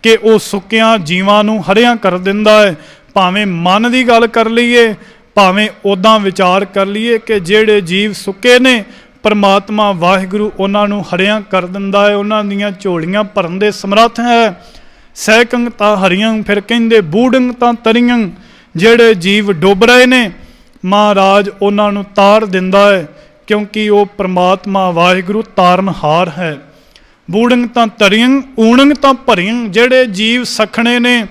ਕਿ ਉਹ ਸੁੱਕਿਆਂ ਜੀਵਾਂ ਨੂੰ ਹਰਿਆਂ ਕਰ ਦਿੰਦਾ ਹੈ। ਭਾਵੇਂ ਮਨ ਦੀ ਗੱਲ ਕਰ ਲਈਏ, ਭਾਵੇਂ ਉੱਦਾਂ ਵਿਚਾਰ ਕਰ ਲਈਏ ਕਿ ਜਿਹੜੇ ਜੀਵ ਸੁੱਕੇ ਨੇ, ਪਰਮਾਤਮਾ ਵਾਹਿਗੁਰੂ ਉਹਨਾਂ ਨੂੰ ਹਰਿਆਂ ਕਰ ਦਿੰਦਾ ਹੈ, ਉਹਨਾਂ ਦੀਆਂ ਝੋਲੀਆਂ ਭਰਨ ਦੇ ਸਮਰੱਥ ਹੈ। ਸੈਕੰਗ ਤਾਂ ਹਰੀਆਂ, ਫਿਰ ਕਹਿੰਦੇ ਬੂੜੰਗ ਤਾਂ ਤਰੀਆਂ। ਜਿਹੜੇ ਜੀਵ ਡੁੱਬ ਰਹੇ ਨੇ, ਮਹਾਰਾਜ ਉਹਨਾਂ ਨੂੰ ਤਾਰ ਦਿੰਦਾ ਹੈ, ਕਿਉਂਕਿ ਉਹ ਪਰਮਾਤਮਾ ਵਾਹਿਗੁਰੂ ਤਾਰਨਹਾਰ ਹੈ। ਬੂੜੰਗ ਤਾਂ ਤਰੀਆਂ, ਊਣੰਗ ਤਾਂ ਭਰੀਆਂ। ਜਿਹੜੇ ਜੀਵ ਸਖਣੇ ਨੇ,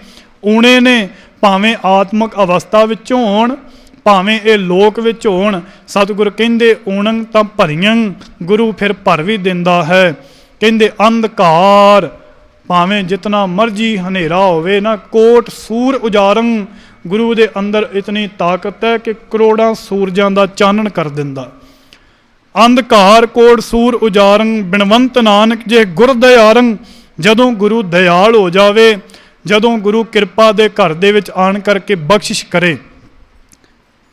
ਊਣੇ ਨੇ, ਭਾਵੇਂ ਆਤਮਿਕ ਅਵਸਥਾ ਵਿੱਚ ਹੋਣ, ਭਾਵੇਂ ਇਹ ਲੋਕ ਵਿੱਚ ਹੋਣ, ਸਤਿਗੁਰ ਕਹਿੰਦੇ ਊਣੰਗ ਤਾਂ ਭਰੀਆਂ। ਗੁਰੂ ਫਿਰ ਭਰ ਵੀ ਦਿੰਦਾ ਹੈ। ਕਹਿੰਦੇ ਅੰਧਕਾਰ ਭਾਵੇਂ ਜਿਤਨਾ ਮਰਜੀ ਹਨੇਰਾ ਹੋਵੇ ਨਾ, ਕੋਟ ਸੂਰ ਉਜਾਰੰ। ਗੁਰੂ ਦੇ ਅੰਦਰ ਇਤਨੀ ਤਾਕਤ ਹੈ ਕਿ ਕਰੋੜਾਂ ਸੂਰਜਾਂ ਦਾ ਚਾਨਣ ਕਰ ਦਿੰਦਾ। ਅੰਧਕਾਰ ਕੋਟ ਸੂਰ ਉਜਾਰੰ, ਬਿਨਵੰਤ ਨਾਨਕ ਜੇ ਗੁਰ ਦਇਆਰੰ। ਜਦੋਂ ਗੁਰੂ ਦਇਆਲ ਹੋ ਜਾਵੇ, ਜਦੋਂ ਗੁਰੂ ਕਿਰਪਾ ਦੇ ਘਰ ਦੇ ਵਿੱਚ ਆਣ ਕਰਕੇ ਬਖਸ਼ਿਸ਼ ਕਰੇ,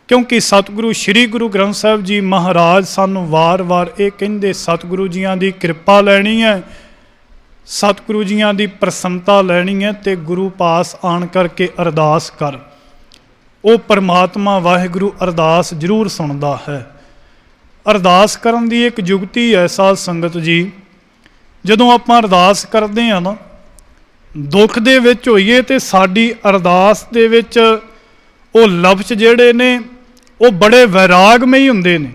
ਕਿਉਂਕਿ ਸਤਿਗੁਰੂ ਸ੍ਰੀ ਗੁਰੂ ਗ੍ਰੰਥ ਸਾਹਿਬ ਜੀ ਮਹਾਰਾਜ ਸਾਨੂੰ ਵਾਰ-ਵਾਰ ਇਹ ਕਹਿੰਦੇ ਸਤਿਗੁਰੂ ਜੀਆਂ ਦੀ ਕਿਰਪਾ ਲੈਣੀ ਹੈ, ਸਤਿਗੁਰੂ ਜੀਆਂ ਦੀ ਪ੍ਰਸੰਨਤਾ ਲੈਣੀ ਹੈ ਤੇ ਗੁਰੂ ਪਾਸ ਆਣ ਕਰਕੇ ਅਰਦਾਸ ਕਰ। ਉਹ ਪਰਮਾਤਮਾ ਵਾਹਿਗੁਰੂ ਅਰਦਾਸ ਜ਼ਰੂਰ ਸੁਣਦਾ ਹੈ। ਅਰਦਾਸ ਕਰਨ ਦੀ ਇੱਕ ਜੁਗਤੀ ਹੈ ਸਾਧ ਸੰਗਤ ਜੀ। ਜਦੋਂ ਆਪਾਂ ਅਰਦਾਸ ਕਰਦੇ ਹਾਂ ਨਾ, ਦੁੱਖ ਦੇ ਵਿੱਚ ਹੋਈਏ ਤੇ ਸਾਡੀ ਅਰਦਾਸ ਦੇ ਵਿੱਚ ਉਹ ਲਫ਼ਜ਼ ਜਿਹੜੇ ਨੇ ਉਹ ਬੜੇ ਵੈਰਾਗਮਈ ਹੁੰਦੇ ਨੇ,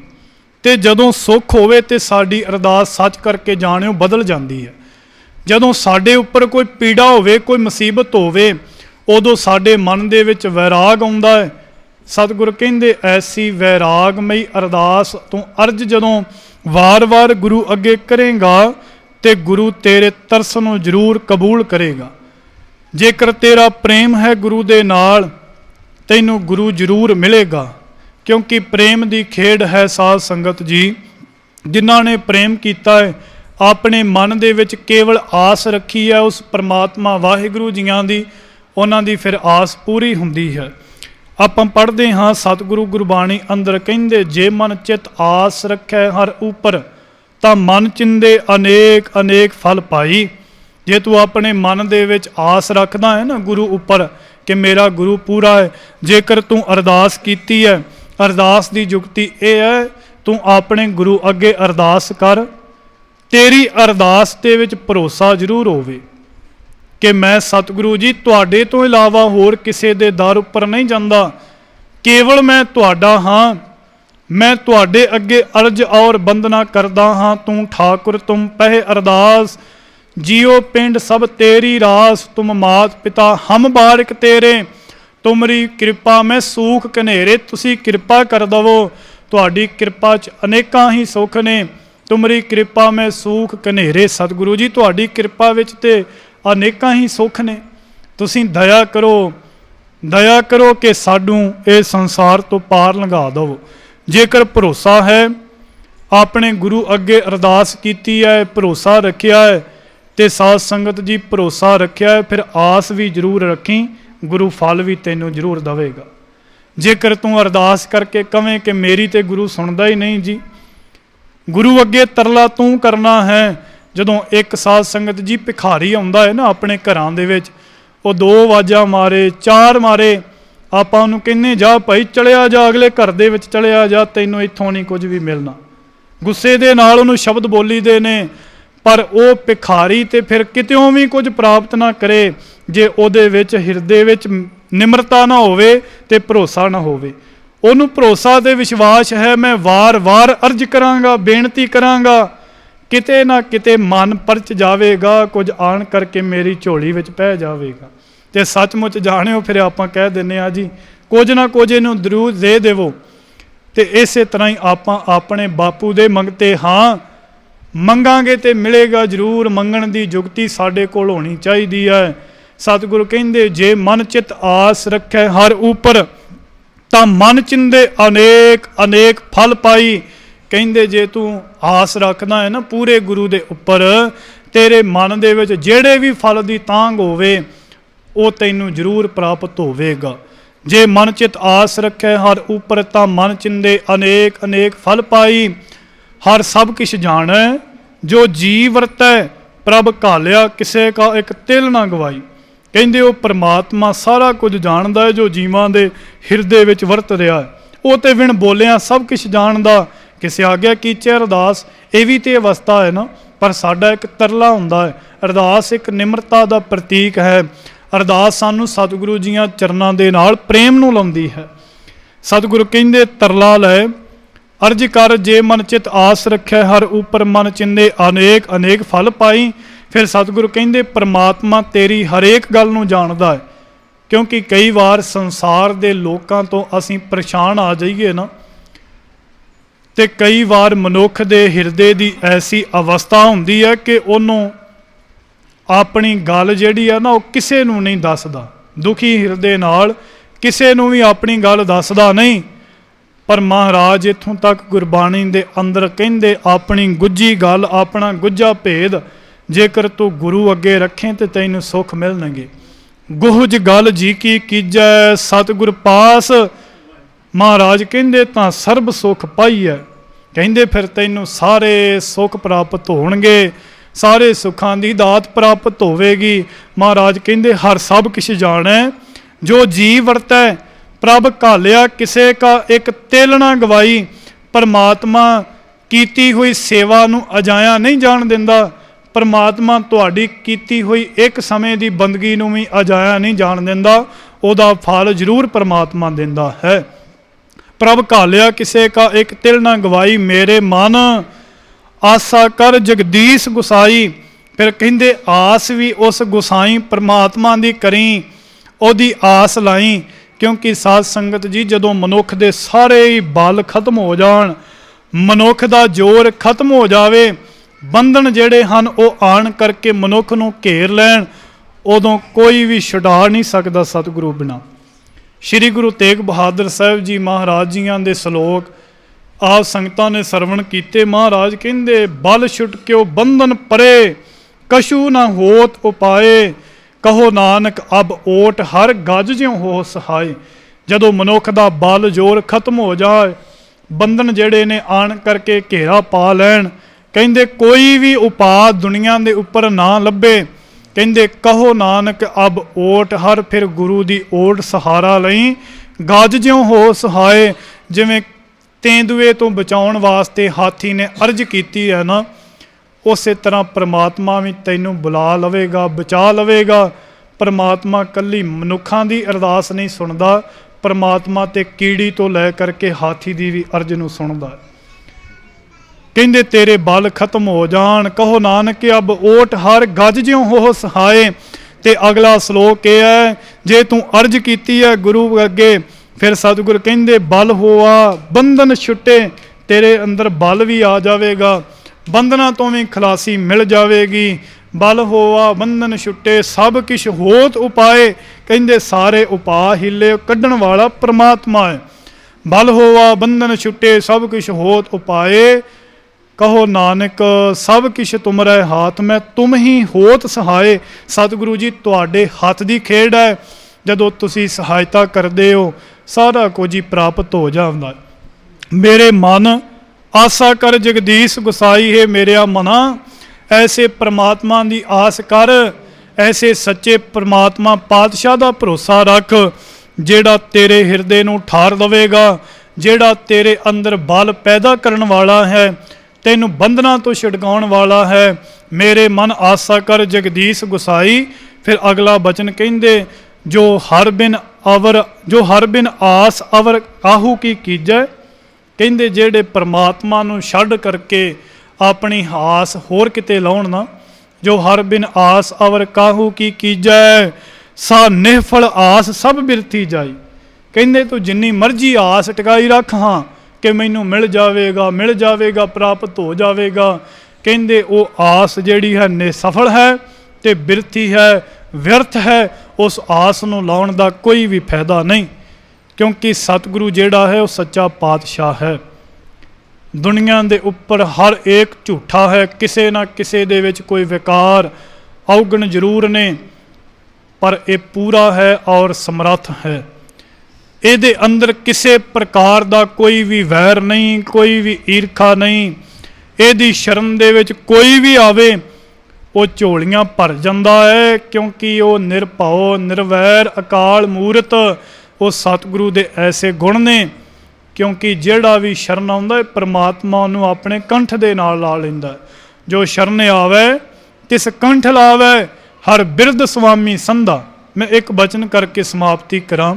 ਤੇ ਜਦੋਂ ਸੁੱਖ ਹੋਵੇ ਤੇ ਸਾਡੀ ਅਰਦਾਸ ਸੱਚ ਕਰਕੇ ਜਾਣਿਓ ਬਦਲ ਜਾਂਦੀ ਹੈ। ਜਦੋਂ ਸਾਡੇ ਉੱਪਰ ਕੋਈ ਪੀੜਾ ਹੋਵੇ, ਕੋਈ ਮੁਸੀਬਤ ਹੋਵੇ, ਉਦੋਂ ਸਾਡੇ ਮਨ ਦੇ ਵਿੱਚ ਵੈਰਾਗ ਆਉਂਦਾ ਹੈ। ਸਤਿਗੁਰ ਕਹਿੰਦੇ ਐਸੀ ਵੈਰਾਗਮਈ ਅਰਦਾਸ ਤੂੰ ਅਰਜ਼ ਜਦੋਂ ਵਾਰ-ਵਾਰ ਗੁਰੂ ਅੱਗੇ ਕਰੇਗਾ ਤੇ ਗੁਰੂ ਤੇਰੇ ਤਰਸ ਨੂੰ ਜ਼ਰੂਰ ਕਬੂਲ ਕਰੇਗਾ। ਜੇਕਰ ਤੇਰਾ ਪ੍ਰੇਮ ਹੈ ਗੁਰੂ ਦੇ ਨਾਲ, ਤੈਨੂੰ ਗੁਰੂ ਜ਼ਰੂਰ ਮਿਲੇਗਾ, ਕਿਉਂਕਿ ਪ੍ਰੇਮ ਦੀ ਖੇਡ ਹੈ ਸਾਧ ਸੰਗਤ ਜੀ। ਜਿਨ੍ਹਾਂ ਨੇ ਪ੍ਰੇਮ ਕੀਤਾ ਹੈ, ਆਪਣੇ ਮਨ ਦੇ ਵਿੱਚ ਕੇਵਲ ਆਸ ਰੱਖੀ ਹੈ ਉਸ ਪਰਮਾਤਮਾ ਵਾਹਿਗੁਰੂ ਜੀਆਂ ਦੀ, ਉਹਨਾਂ ਦੀ ਫਿਰ ਆਸ ਪੂਰੀ ਹੁੰਦੀ ਹੈ। ਆਪਾਂ ਪੜ੍ਹਦੇ ਹਾਂ ਸਤਿਗੁਰੂ ਗੁਰਬਾਣੀ ਅੰਦਰ ਕਹਿੰਦੇ ਜੇ ਮਨ ਚਿਤ ਆਸ ਰੱਖੈ ਹਰ ਉਪਰ, ਤਾਂ ਮਨ ਚਿੰਦੇ ਅਨੇਕ ਅਨੇਕ ਫਲ ਪਾਈ। ਜੇ ਤੂੰ ਆਪਣੇ ਮਨ ਦੇ ਵਿੱਚ ਆਸ ਰੱਖਦਾ ਹੈ ਨਾ ਗੁਰੂ ਉੱਪਰ ਕਿ ਮੇਰਾ ਗੁਰੂ ਪੂਰਾ ਹੈ, ਜੇਕਰ ਤੂੰ ਅਰਦਾਸ ਕੀਤੀ ਹੈ, ਅਰਦਾਸ ਦੀ ਜੁਗਤੀ ਇਹ ਹੈ ਤੂੰ ਆਪਣੇ ਗੁਰੂ ਅੱਗੇ ਅਰਦਾਸ ਕਰ। ਤੇਰੀ ਅਰਦਾਸ ਦੇ ਵਿੱਚ ਭਰੋਸਾ ਜ਼ਰੂਰ ਹੋਵੇ ਕਿ ਮੈਂ ਸਤਿਗੁਰੂ ਜੀ ਤੁਹਾਡੇ ਤੋਂ ਇਲਾਵਾ ਹੋਰ ਕਿਸੇ ਦੇ ਦਰ ਉੱਪਰ ਨਹੀਂ ਜਾਂਦਾ, ਕੇਵਲ ਮੈਂ ਤੁਹਾਡਾ ਹਾਂ। मैं तुहाडे अगे अर्ज और बंदना करदा हाँ, तू ठाकुर तुम पह अरदास, जियो पिंड सब तेरी रास, तुम मात पिता हम बारिक तेरे, तुमरी किरपा में सूख कनेरे। तुसी किरपा कर दवो, तुहाडी किरपा च अनेकां ही सुख ने, तुमरी किरपा में सूख कनेरे। सतगुरु जी तुहाडी किरपा विच ते अनेकां ही सुख ने, तुसी दया करो कि साडू ये संसार तो पार लंघा दवो। जेकर भरोसा है, अपने गुरु अगे अरदास कीती है, भरोसा रखिया है, ते साध संगत जी भरोसा रखिया है, फिर आस भी जरूर रखी, गुरु फल भी तैनूं जरूर देवेगा। जेकर तू अरदास करके कवें कि मेरी ते गुरु सुनदा ही नहीं जी, गुरु अगे तरला तू करना है। जदों एक साध संगत जी भिखारी आउंदा है ना अपने घरां दे विच, ਉਹ 2 ਆਵਾਜ਼ਾਂ मारे 4 मारे, ਆਪਾਂ ਉਹਨੂੰ ਕਹਿੰਦੇ ਜਾ ਭਾਈ ਚਲਿਆ ਜਾ, ਅਗਲੇ ਘਰ ਦੇ ਵਿੱਚ ਚਲਿਆ ਜਾ, ਤੈਨੂੰ ਇੱਥੋਂ ਨਹੀਂ ਕੁਝ ਵੀ ਮਿਲਣਾ। ਗੁੱਸੇ ਦੇ ਨਾਲ ਉਹਨੂੰ ਸ਼ਬਦ ਬੋਲੀਦੇ ਨੇ, ਪਰ ਉਹ ਭਿਖਾਰੀ ਤੇ ਫਿਰ ਕਿਤਿਓਂ ਵੀ ਕੁਝ ਪ੍ਰਾਪਤ ਨਾ ਕਰੇ ਜੇ ਉਹਦੇ ਵਿੱਚ ਹਿਰਦੇ ਵਿੱਚ ਨਿਮਰਤਾ ਨਾ ਹੋਵੇ ਤੇ ਭਰੋਸਾ ਨਾ ਹੋਵੇ। ਉਹਨੂੰ ਭਰੋਸਾ ਤੇ ਵਿਸ਼ਵਾਸ ਹੈ, ਮੈਂ ਵਾਰ-ਵਾਰ ਅਰਜ਼ ਕਰਾਂਗਾ, ਬੇਨਤੀ ਕਰਾਂਗਾ, ਕਿਤੇ ਨਾ ਕਿਤੇ ਮਨ ਪਰਚ ਜਾਵੇਗਾ, ਕੁਝ ਆਣ ਕਰਕੇ ਮੇਰੀ ਝੋਲੀ ਵਿੱਚ ਪੈ ਜਾਵੇਗਾ। ਤੇ ਸੱਚਮੁੱਚ ਜਾਣਿਓ ਫਿਰ ਆਪਾਂ ਕਹਿ ਦਿੰਦੇ ਆ ਜੀ ਕੁਝ ਨਾ ਕੁਝ ਇਹਨੂੰ ਜ਼ਰੂਰ ਦੇ ਦੇਵੋ। ਤੇ ਇਸੇ ਤਰ੍ਹਾਂ ਹੀ ਆਪਾਂ ਆਪਣੇ ਬਾਪੂ ਦੇ ਮੰਗਤੇ ਹਾਂ, ਮੰਗਾਂਗੇ ਤੇ ਮਿਲੇਗਾ ਜ਼ਰੂਰ। ਮੰਗਣ ਦੀ ਜੁਗਤੀ ਸਾਡੇ ਕੋਲ ਹੋਣੀ ਚਾਹੀਦੀ ਹੈ। ਸਤਿਗੁਰੂ ਕਹਿੰਦੇ ਜੇ ਮਨ ਚਿਤ ਆਸ ਰੱਖੇ ਹਰ ਉਪਰ, ਤਾਂ ਮਨ ਚਿੰਦੇ ਅਨੇਕ ਅਨੇਕ ਫਲ ਪਾਈ। ਕਹਿੰਦੇ ਜੇ ਤੂੰ ਆਸ ਰੱਖਦਾ ਹੈ ਨਾ ਪੂਰੇ ਗੁਰੂ ਦੇ ਉੱਪਰ, ਤੇਰੇ ਮਨ ਦੇ ਵਿੱਚ ਜਿਹੜੇ ਵੀ ਫਲ ਦੀ ਤਾਂਘ ਹੋਵੇ ਉਹ ਤੈਨੂੰ ਜ਼ਰੂਰ ਪ੍ਰਾਪਤ ਹੋਵੇਗਾ। ਜੇ ਮਨ ਚਿਤ ਆਸ ਰੱਖੇ ਹਰ ਉਪਰ, ਤਾਂ ਮਨ ਚਿੰਦੇ ਅਨੇਕ ਅਨੇਕ ਫਲ ਪਾਈ। ਹਰ ਸਭ ਕਿਛ ਜਾਣੈ ਜੋ ਜੀ ਵਰਤੈ, ਪ੍ਰਭ ਘਾਲਿਆ ਕਿਸੇ ਕਾ ਇੱਕ ਤਿਲ ਨਾ ਗਵਾਈ। ਕਹਿੰਦੇ ਉਹ ਪਰਮਾਤਮਾ ਸਾਰਾ ਕੁਝ ਜਾਣਦਾ ਹੈ ਜੋ ਜੀਵਾਂ ਦੇ ਹਿਰਦੇ ਵਿੱਚ ਵਰਤ ਰਿਹਾ ਹੈ। ਉਹ ਤੇ ਬਿਨ ਬੋਲਿਆ ਸਭ ਕੁਛ ਜਾਣਦਾ, ਕਿਸੇ ਆਗਿਆ ਕੀਚੇ ਅਰਦਾਸ। ਇਹ ਵੀ ਤੇ ਅਵਸਥਾ ਹੈ ਨਾ, ਪਰ ਸਾਡਾ ਇੱਕ ਤਰਲਾ ਹੁੰਦਾ ਹੈ। ਅਰਦਾਸ ਇੱਕ ਨਿਮਰਤਾ ਦਾ ਪ੍ਰਤੀਕ ਹੈ। ਅਰਦਾਸ ਸਾਨੂੰ ਸਤਿਗੁਰੂ ਜੀਆਂ ਚਰਨਾਂ ਦੇ ਨਾਲ ਪ੍ਰੇਮ ਨੂੰ ਲਾਉਂਦੀ ਹੈ। ਸਤਿਗੁਰੂ ਕਹਿੰਦੇ ਤਰਲਾ ਲੈ ਅਰਜ ਕਰ, ਜੇ ਮਨ ਚਿਤ ਆਸ ਰੱਖਿਆ ਹਰ ਉਪਰ, ਮਨ ਚਿੰਦੇ ਅਨੇਕ ਅਨੇਕ ਫਲ ਪਾਈ। ਫਿਰ ਸਤਿਗੁਰੂ ਕਹਿੰਦੇ ਪਰਮਾਤਮਾ ਤੇਰੀ ਹਰੇਕ ਗੱਲ ਨੂੰ ਜਾਣਦਾ ਹੈ। ਕਿਉਂਕਿ ਕਈ ਵਾਰ ਸੰਸਾਰ ਦੇ ਲੋਕਾਂ ਤੋਂ ਅਸੀਂ ਪਰੇਸ਼ਾਨ ਆ ਜਾਈਏ ਨਾ, ਤੇ ਕਈ ਵਾਰ ਮਨੁੱਖ ਦੇ ਹਿਰਦੇ ਦੀ ਐਸੀ ਅਵਸਥਾ ਹੁੰਦੀ ਹੈ ਕਿ ਉਹਨੂੰ ਆਪਣੀ ਗੱਲ ਜਿਹੜੀ ਆ ਨਾ ਉਹ ਕਿਸੇ ਨੂੰ ਨਹੀਂ ਦੱਸਦਾ। ਦੁਖੀ ਹਿਰਦੇ ਨਾਲ ਕਿਸੇ ਨੂੰ ਵੀ ਆਪਣੀ ਗੱਲ ਦੱਸਦਾ ਨਹੀਂ। ਪਰ ਮਹਾਰਾਜ ਇੱਥੋਂ ਤੱਕ ਗੁਰਬਾਣੀ ਦੇ ਅੰਦਰ ਕਹਿੰਦੇ ਆਪਣੀ ਗੁੱਝੀ ਗੱਲ, ਆਪਣਾ ਗੁੱਝਾ ਭੇਦ ਜੇਕਰ ਤੂੰ ਗੁਰੂ ਅੱਗੇ ਰੱਖੇ ਤੇ ਤੈਨੂੰ ਸੁੱਖ ਮਿਲਣਗੇ। ਗੁਹਜ ਗੱਲ ਜੀ ਕੀ ਕੀਜੈ ਸਤਿਗੁਰ ਪਾਸ, ਮਹਾਰਾਜ ਕਹਿੰਦੇ ਤਾਂ ਸਰਬ ਸੁੱਖ ਪਾਈਐ। ਕਹਿੰਦੇ ਫਿਰ ਤੈਨੂੰ ਸਾਰੇ ਸੁੱਖ ਪ੍ਰਾਪਤ ਹੋਣਗੇ, ਸਾਰੇ ਸੁੱਖਾਂ ਦੀ ਦਾਤ ਪ੍ਰਾਪਤ ਹੋਵੇਗੀ। ਮਹਾਰਾਜ ਕਹਿੰਦੇ ਹਰ ਸਭ ਕਿਛ ਜਾਣੈ ਜੋ ਜੀ ਵਰਤੈ, ਪ੍ਰਭ ਘਾਲਿਆ ਕਿਸੇ ਕਾ ਇੱਕ ਤਿਲ ਨਾ ਗਵਾਈ। ਪਰਮਾਤਮਾ ਕੀਤੀ ਹੋਈ ਸੇਵਾ ਨੂੰ ਅਜਾਇਆ ਨਹੀਂ ਜਾਣ ਦਿੰਦਾ। ਪਰਮਾਤਮਾ ਤੁਹਾਡੀ ਕੀਤੀ ਹੋਈ ਇੱਕ ਸਮੇਂ ਦੀ ਬੰਦਗੀ ਨੂੰ ਵੀ ਅਜਾਇਆ ਨਹੀਂ ਜਾਣ ਦਿੰਦਾ। ਉਹਦਾ ਫਲ ਜ਼ਰੂਰ ਪਰਮਾਤਮਾ ਦਿੰਦਾ ਹੈ। ਪ੍ਰਭ ਘਾਲਿਆ ਕਿਸੇ ਕਾ ਇੱਕ ਤਿਲ ਨਾ ਗਵਾਈ, ਮੇਰੇ ਮਨ ਆਸਾ ਕਰ ਜਗਦੀਸ਼ ਗੁਸਾਈ। ਫਿਰ ਕਹਿੰਦੇ ਆਸ ਵੀ ਉਸ ਗੁਸਾਈ ਪਰਮਾਤਮਾ ਦੀ ਕਰੀ, ਉਹਦੀ ਆਸ ਲਾਈ। ਕਿਉਂਕਿ ਸਾਧ ਸੰਗਤ ਜੀ ਜਦੋਂ ਮਨੁੱਖ ਦੇ ਸਾਰੇ ਹੀ ਬਲ ਖਤਮ ਹੋ ਜਾਣ, ਮਨੁੱਖ ਦਾ ਜ਼ੋਰ ਖਤਮ ਹੋ ਜਾਵੇ, ਬੰਧਨ ਜਿਹੜੇ ਹਨ ਉਹ ਆਣ ਕਰਕੇ ਮਨੁੱਖ ਨੂੰ ਘੇਰ ਲੈਣ, ਉਦੋਂ ਕੋਈ ਵੀ ਛੁਡਾ ਨਹੀਂ ਸਕਦਾ ਸਤਿਗੁਰੂ ਬਿਨਾਂ। ਸ਼੍ਰੀ ਗੁਰੂ ਤੇਗ ਬਹਾਦਰ ਸਾਹਿਬ ਜੀ ਮਹਾਰਾਜ ਜੀਆਂ ਦੇ ਸਲੋਕ ਆਪ ਸੰਗਤਾਂ ਨੇ ਸਰਵਣ ਕੀਤੇ। ਮਹਾਰਾਜ ਕਹਿੰਦੇ ਬਲ ਛੁਟਕਿਓ ਬੰਧਨ ਪਰੇ, ਕਛੂ ਨਾ ਹੋਤ ਉਪਾਏ। ਕਹੋ ਨਾਨਕ ਅਬ ਓਟ ਹਰ ਗੱਜ ਜਿਉ ਹੋ ਸਹਾਏ। ਜਦੋਂ ਮਨੁੱਖ ਦਾ ਬਲ ਜ਼ੋਰ ਖਤਮ ਹੋ ਜਾਏ, ਬੰਧਨ ਜਿਹੜੇ ਨੇ ਆਣ ਕਰਕੇ ਘੇਰਾ ਪਾ ਲੈਣ, ਕਹਿੰਦੇ ਕੋਈ ਵੀ ਉਪਾਅ ਦੁਨੀਆ ਦੇ ਉੱਪਰ ਨਾ ਲੱਭੇ। ਕਹਿੰਦੇ ਕਹੋ ਨਾਨਕ ਅਬ ਓਟ ਹਰ, ਫਿਰ ਗੁਰੂ ਦੀ ਓਟ ਸਹਾਰਾ ਲਈ। ਗੱਜ ਜਿਉ ਹੋ ਸਹਾਏ, ਜਿਵੇਂ ਤੇਂਦੂਏ ਤੋਂ ਬਚਾਉਣ ਵਾਸਤੇ ਹਾਥੀ ਨੇ ਅਰਜ਼ ਕੀਤੀ ਹੈ ਨਾ, ਉਸੇ ਤਰ੍ਹਾਂ ਪਰਮਾਤਮਾ ਵੀ ਤੈਨੂੰ ਬੁਲਾ ਲਵੇਗਾ, ਬਚਾ ਲਵੇਗਾ। ਪਰਮਾਤਮਾ ਇਕੱਲੀ ਮਨੁੱਖਾਂ ਦੀ ਅਰਦਾਸ ਨਹੀਂ ਸੁਣਦਾ, परमात्मा ते कीड़ी तो लै करके हाथी दी भी अर्ज नूं सुणदा है। कहंदे तेरे बल खत्म हो जान, कहो नानक अब ओट हर गज ज्यों हो सहाय। ते अगला श्लोक यह है, जे तू अर्ज कीती है गुरु अगे, फिर सतगुर कहंदे बल होआ बंधन छुटे। तेरे अंदर बल भी आ जाएगा, बंधना तो भी खलासी मिल जाएगी। बल होआ बंधन छुटे सब किश होत उपाय। कहंदे सारे उपाय हिले कढ़न वाला परमात्मा है। बल होआ बंधन छुटे सब किश होत उपाय। कहो नानक सब किश तुमरे हाथ में, तुम ही होत सहाय। सतगुरु जी तुहाडे हथ दी खेड है, जदों तुसी सहायता करदे हो सारा कुछ ही प्राप्त हो जांदा। मेरे मन आसा कर जगदीश गुसाई है मेरिया मना। ऐसे परमात्मा की आस कर, ऐसे सच्चे परमात्मा पातशाह का भरोसा रख, जेड़ा तेरे हिरदे नूं ठार दवेगा, जेड़ा तेरे अंदर बल पैदा करन वाला है, तैनू बंधना तो छुड़काउण वाला है। मेरे मन आसा कर जगदीश गुसाई। फिर अगला बचन कहंदे जो हर बिन आस अवर काहू की कीजै। कहंदे जेड़े परमात्मा नूं छड्ड करके अपनी आस होर किते लाउण ना, जो हर बिन आस अवर काहू की कीजै, सा निहफल आस सब बिरथी जाई। कहंदे तू जिन्नी मर्जी आस टिकाई रख हाँ कि मैनू मिल जाएगा प्राप्त हो जाएगा। कहंदे वो आस जिहड़ी है निसफल है ते बिरथी है, व्यर्थ है। उस आस नूं लाउण दा कोई भी फायदा नहीं, क्योंकि सतगुरु जिहड़ा है वो सच्चा पातशाह है। दुनिया दे उपर हर एक झूठा है, किसे ना किसे दे विच कोई विकार अवगुण जरूर ने, पर यह पूरा है और समर्थ है। ਇਹਦੇ अंदर किसी प्रकार का कोई भी वैर नहीं, कोई भी ईर्खा नहीं। ਇਹਦੀ शरण दे विच कोई भी आवे वो झोलियां भर जाता है, क्योंकि वो निरभव निर्वैर अकाल मूरत वो सतगुरु दे ऐसे गुण ने। क्योंकि जिहड़ा भी शरण आउंदा है परमात्मा नूं अपने कंठ दे नाल ला लैंदा है। जो शरण आवे तिस कंठ लावे, हर बिरद स्वामी संधा। मैं एक बचन करके समाप्ति करां।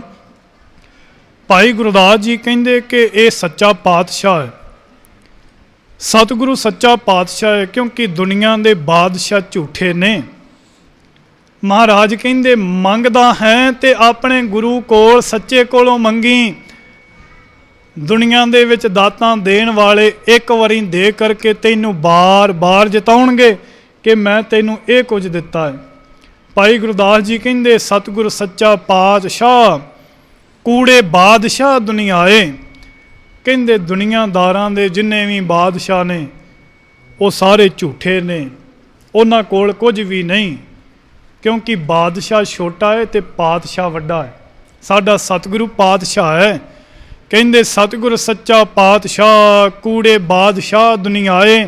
भाई गुरदास जी कहंदे कि ये सच्चा पातशाह है, सतगुरु सच्चा पातशाह है, क्योंकि दुनिया के बादशाह झूठे ने। महाराज कहंदे मंगदा है ते अपने गुरु कोल सच्चे कोलों मंगी। दुनिया दे विच दातां देण वाले एक वारी दे करके तैनूं बार बार जिताउणगे कि मैं तैनूं ये कुछ दिता है। भाई गुरदास जी कहंदे सतगुरु सच्चा पातशाह कूड़े बादशाह दुनियाए। कहंदे दुनियादारां दे जिन्ने भी बादशाह ने वो सारे झूठे ने, उन्हां कोल कुछ भी नहीं। क्योंकि बादशाह छोटा है ते पातशाह वड्डा है। साडा सतगुरु पातशाह है। कहंदे सतगुरु सच्चा पातशाह कूड़े बादशाह दुनियाए।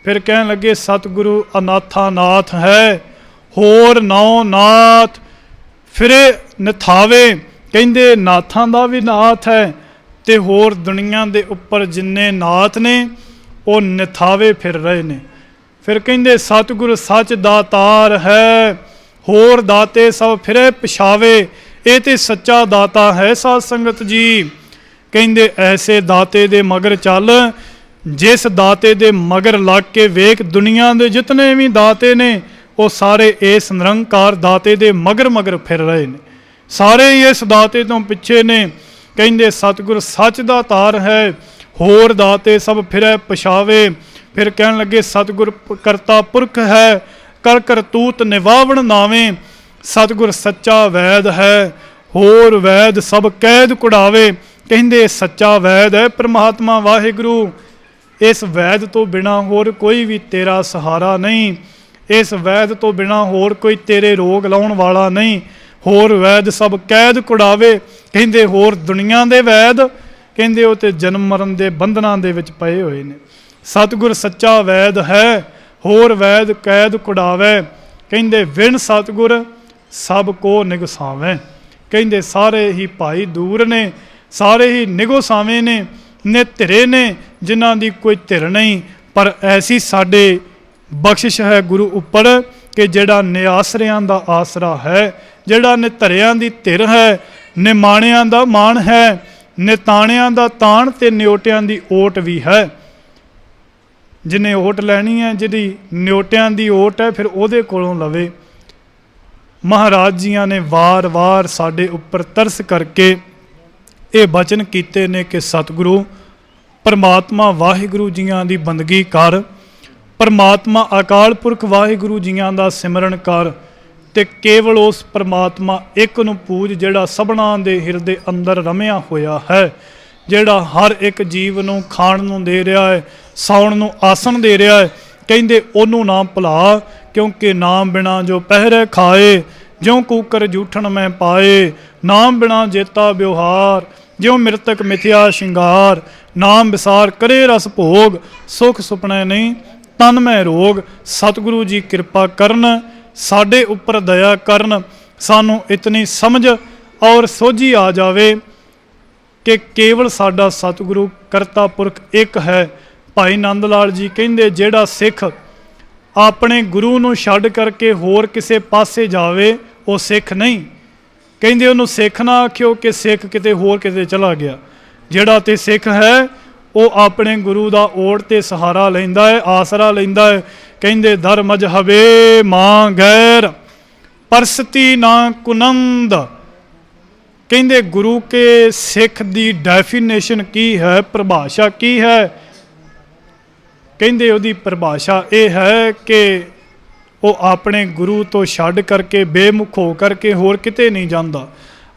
फिर कहन लगे सतगुरु अनाथा नाथ है, होर नाओ नाथ फिरे निथावे। कहंदे नाथां दा भी नाथ है ते होर दुनिया दे उपर जिन्ने नाथ ने वो निथावे फिर रहे ने। फिर कहंदे सतगुरु सच दातार है, होर दाते सब फिरे पिछावे। ये ते सच्चा दाता है साध संगत जी। कहंदे ऐसे दाते दे मगर चल, जिस दाते दे मगर लग के वेख दुनिया दे जितने भी दाते ने वो सारे इस निरंकार दाते दे मगर मगर फिर रहे ने, सारे ही इस दाते तो पिछे ने। कहंदे सतगुर सच दा तार है, होर दाते सब फिरै पछावे। फिर कहन लगे सतगुर करता पुरख है, कर करतूत निवावण नावे। सतगुर सच्चा वैद है, होर वैद सब कैद कुड़ावे। कहंदे सच्चा वैद है परमात्मा वाहिगुरु। इस वैद तो बिना होर कोई भी तेरा सहारा नहीं। इस वैद तो बिना होर कोई तेरे रोग लाउण वाला नहीं। होर वैद सब कैद कुड़ावे। कहंदे होर दुनिया दे वैद कहंदे वो ते जन्म मरण दे बंधनां दे विच पए होए ने। सतगुर सच्चा वैद है, होर वैद कैद कुड़ावे। कहंदे विण सतगुर सब को निगसावें। कहंदे सारे ही भाई दूर ने, सारे ही निगोसावे ने धिरे ने जिन्हां दी कोई धिर नहीं। पर ऐसी साडे बख्शिश है गुरु उपर कि जिहड़ा निआसरियां दा आसरा है, जिहड़ा निधरियां दी धिर है, ਨਿਮਾਣਿਆਂ ਦਾ ਮਾਣ ਹੈ, ਨਿਤਾਣਿਆਂ ਦਾ ਤਾਣ ਤੇ ਨਿਓਟਿਆਂ ਦੀ ਓਟ ਵੀ ਹੈ। ਜਿਹਨੇ ਓਟ ਲੈਣੀ ਹੈ, ਜਿਹਦੀ ਨਿਓਟਿਆਂ ਦੀ ਓਟ ਹੈ, ਫਿਰ ਉਹਦੇ ਕੋਲੋਂ ਲਵੇ। ਮਹਾਰਾਜ ਜੀਆਂ ਨੇ ਵਾਰ-ਵਾਰ ਸਾਡੇ ਉੱਪਰ ਤਰਸ ਕਰਕੇ ਇਹ ਬਚਨ ਕੀਤੇ ਨੇ ਕਿ ਸਤਿਗੁਰੂ ਪਰਮਾਤਮਾ ਵਾਹਿਗੁਰੂ ਜੀਆਂ ਦੀ ਬੰਦਗੀ ਕਰ, ਪਰਮਾਤਮਾ ਅਕਾਲ ਪੁਰਖ ਵਾਹਿਗੁਰੂ ਜੀਆਂ ਦਾ ਸਿਮਰਨ ਕਰ ਤੇ ਕੇਵਲ ਉਸ ਪਰਮਾਤਮਾ ਇੱਕ ਨੂੰ ਪੂਜ ਜਿਹੜਾ ਸਭਨਾਂ ਦੇ ਹਿਰਦੇ ਅੰਦਰ ਰਮਿਆ ਹੋਇਆ ਹੈ, ਜਿਹੜਾ ਹਰ ਇੱਕ ਜੀਵ ਨੂੰ ਖਾਣ ਨੂੰ ਦੇ ਰਿਹਾ ਹੈ, ਸੌਣ ਨੂੰ ਆਸਣ ਦੇ ਰਿਹਾ ਹੈ। ਕਹਿੰਦੇ ਉਹਨੂੰ ਨਾ ਭੁਲਾ, ਕਿਉਂਕਿ ਨਾਮ ਬਿਨਾ ਜੋ ਪਹਿਰੇ ਖਾਏ, ਜਿਉਂ ਕੂਕਰ ਜੂਠਣ ਮੈਂ ਪਾਏ। ਨਾਮ ਬਿਨਾ ਜੇਤਾ ਵਿਵਹਾਰ, ਜਿਉਂ ਮਿਰਤਕ ਮਿਥਿਆ ਸ਼ਿੰਗਾਰ। ਨਾਮ ਵਿਸਾਰ ਕਰੇ ਰਸ ਭੋਗ, ਸੁਖ ਸੁਪਨੇ ਨਹੀਂ ਤਨ ਮੈਂ ਰੋਗ। ਸਤਿਗੁਰੂ ਜੀ ਕਿਰਪਾ ਕਰਨ, ਸਾਡੇ ਉੱਪਰ ਦਇਆ ਕਰਨ, ਸਾਨੂੰ ਇਤਨੀ ਸਮਝ ਔਰ ਸੋਝੀ ਆ ਜਾਵੇ ਕਿ ਕੇਵਲ ਸਾਡਾ ਸਤਿਗੁਰੂ ਕਰਤਾ ਪੁਰਖ ਇੱਕ ਹੈ। ਭਾਈ ਨੰਦ ਲਾਲ ਜੀ ਕਹਿੰਦੇ ਜਿਹੜਾ ਸਿੱਖ ਆਪਣੇ ਗੁਰੂ ਨੂੰ ਛੱਡ ਕਰਕੇ ਹੋਰ ਕਿਸੇ ਪਾਸੇ ਜਾਵੇ ਉਹ ਸਿੱਖ ਨਹੀਂ। ਕਹਿੰਦੇ ਉਹਨੂੰ ਸਿੱਖ ਨਾ ਆਖਿਓ ਕਿ ਸਿੱਖ ਕਿਤੇ ਹੋਰ ਕਿਤੇ ਚਲਾ ਗਿਆ। ਜਿਹੜਾ ਤੇ ਸਿੱਖ ਹੈ ਉਹ ਆਪਣੇ ਗੁਰੂ ਦਾ ਓਟ ਤੇ ਸਹਾਰਾ ਲੈਂਦਾ ਹੈ, ਆਸਰਾ ਲੈਂਦਾ ਹੈ। ਕਹਿੰਦੇ ਦਰ ਮਜ਼ਹਬੇ ਮਾਂ ਗੈਰ, ਪਰਸਤੀ ਨਾ ਕੁਨੰਦ। ਕਹਿੰਦੇ ਗੁਰੂ ਕੇ ਸਿੱਖ ਦੀ ਡੈਫੀਨੇਸ਼ਨ ਕੀ ਹੈ, ਪਰਿਭਾਸ਼ਾ ਕੀ ਹੈ? ਕਹਿੰਦੇ ਉਹਦੀ ਪਰਿਭਾਸ਼ਾ ਇਹ ਹੈ ਕਿ ਉਹ ਆਪਣੇ ਗੁਰੂ ਤੋਂ ਛੱਡ ਕਰਕੇ ਬੇਮੁਖ ਹੋ ਕਰਕੇ ਹੋਰ ਕਿਤੇ ਨਹੀਂ ਜਾਂਦਾ।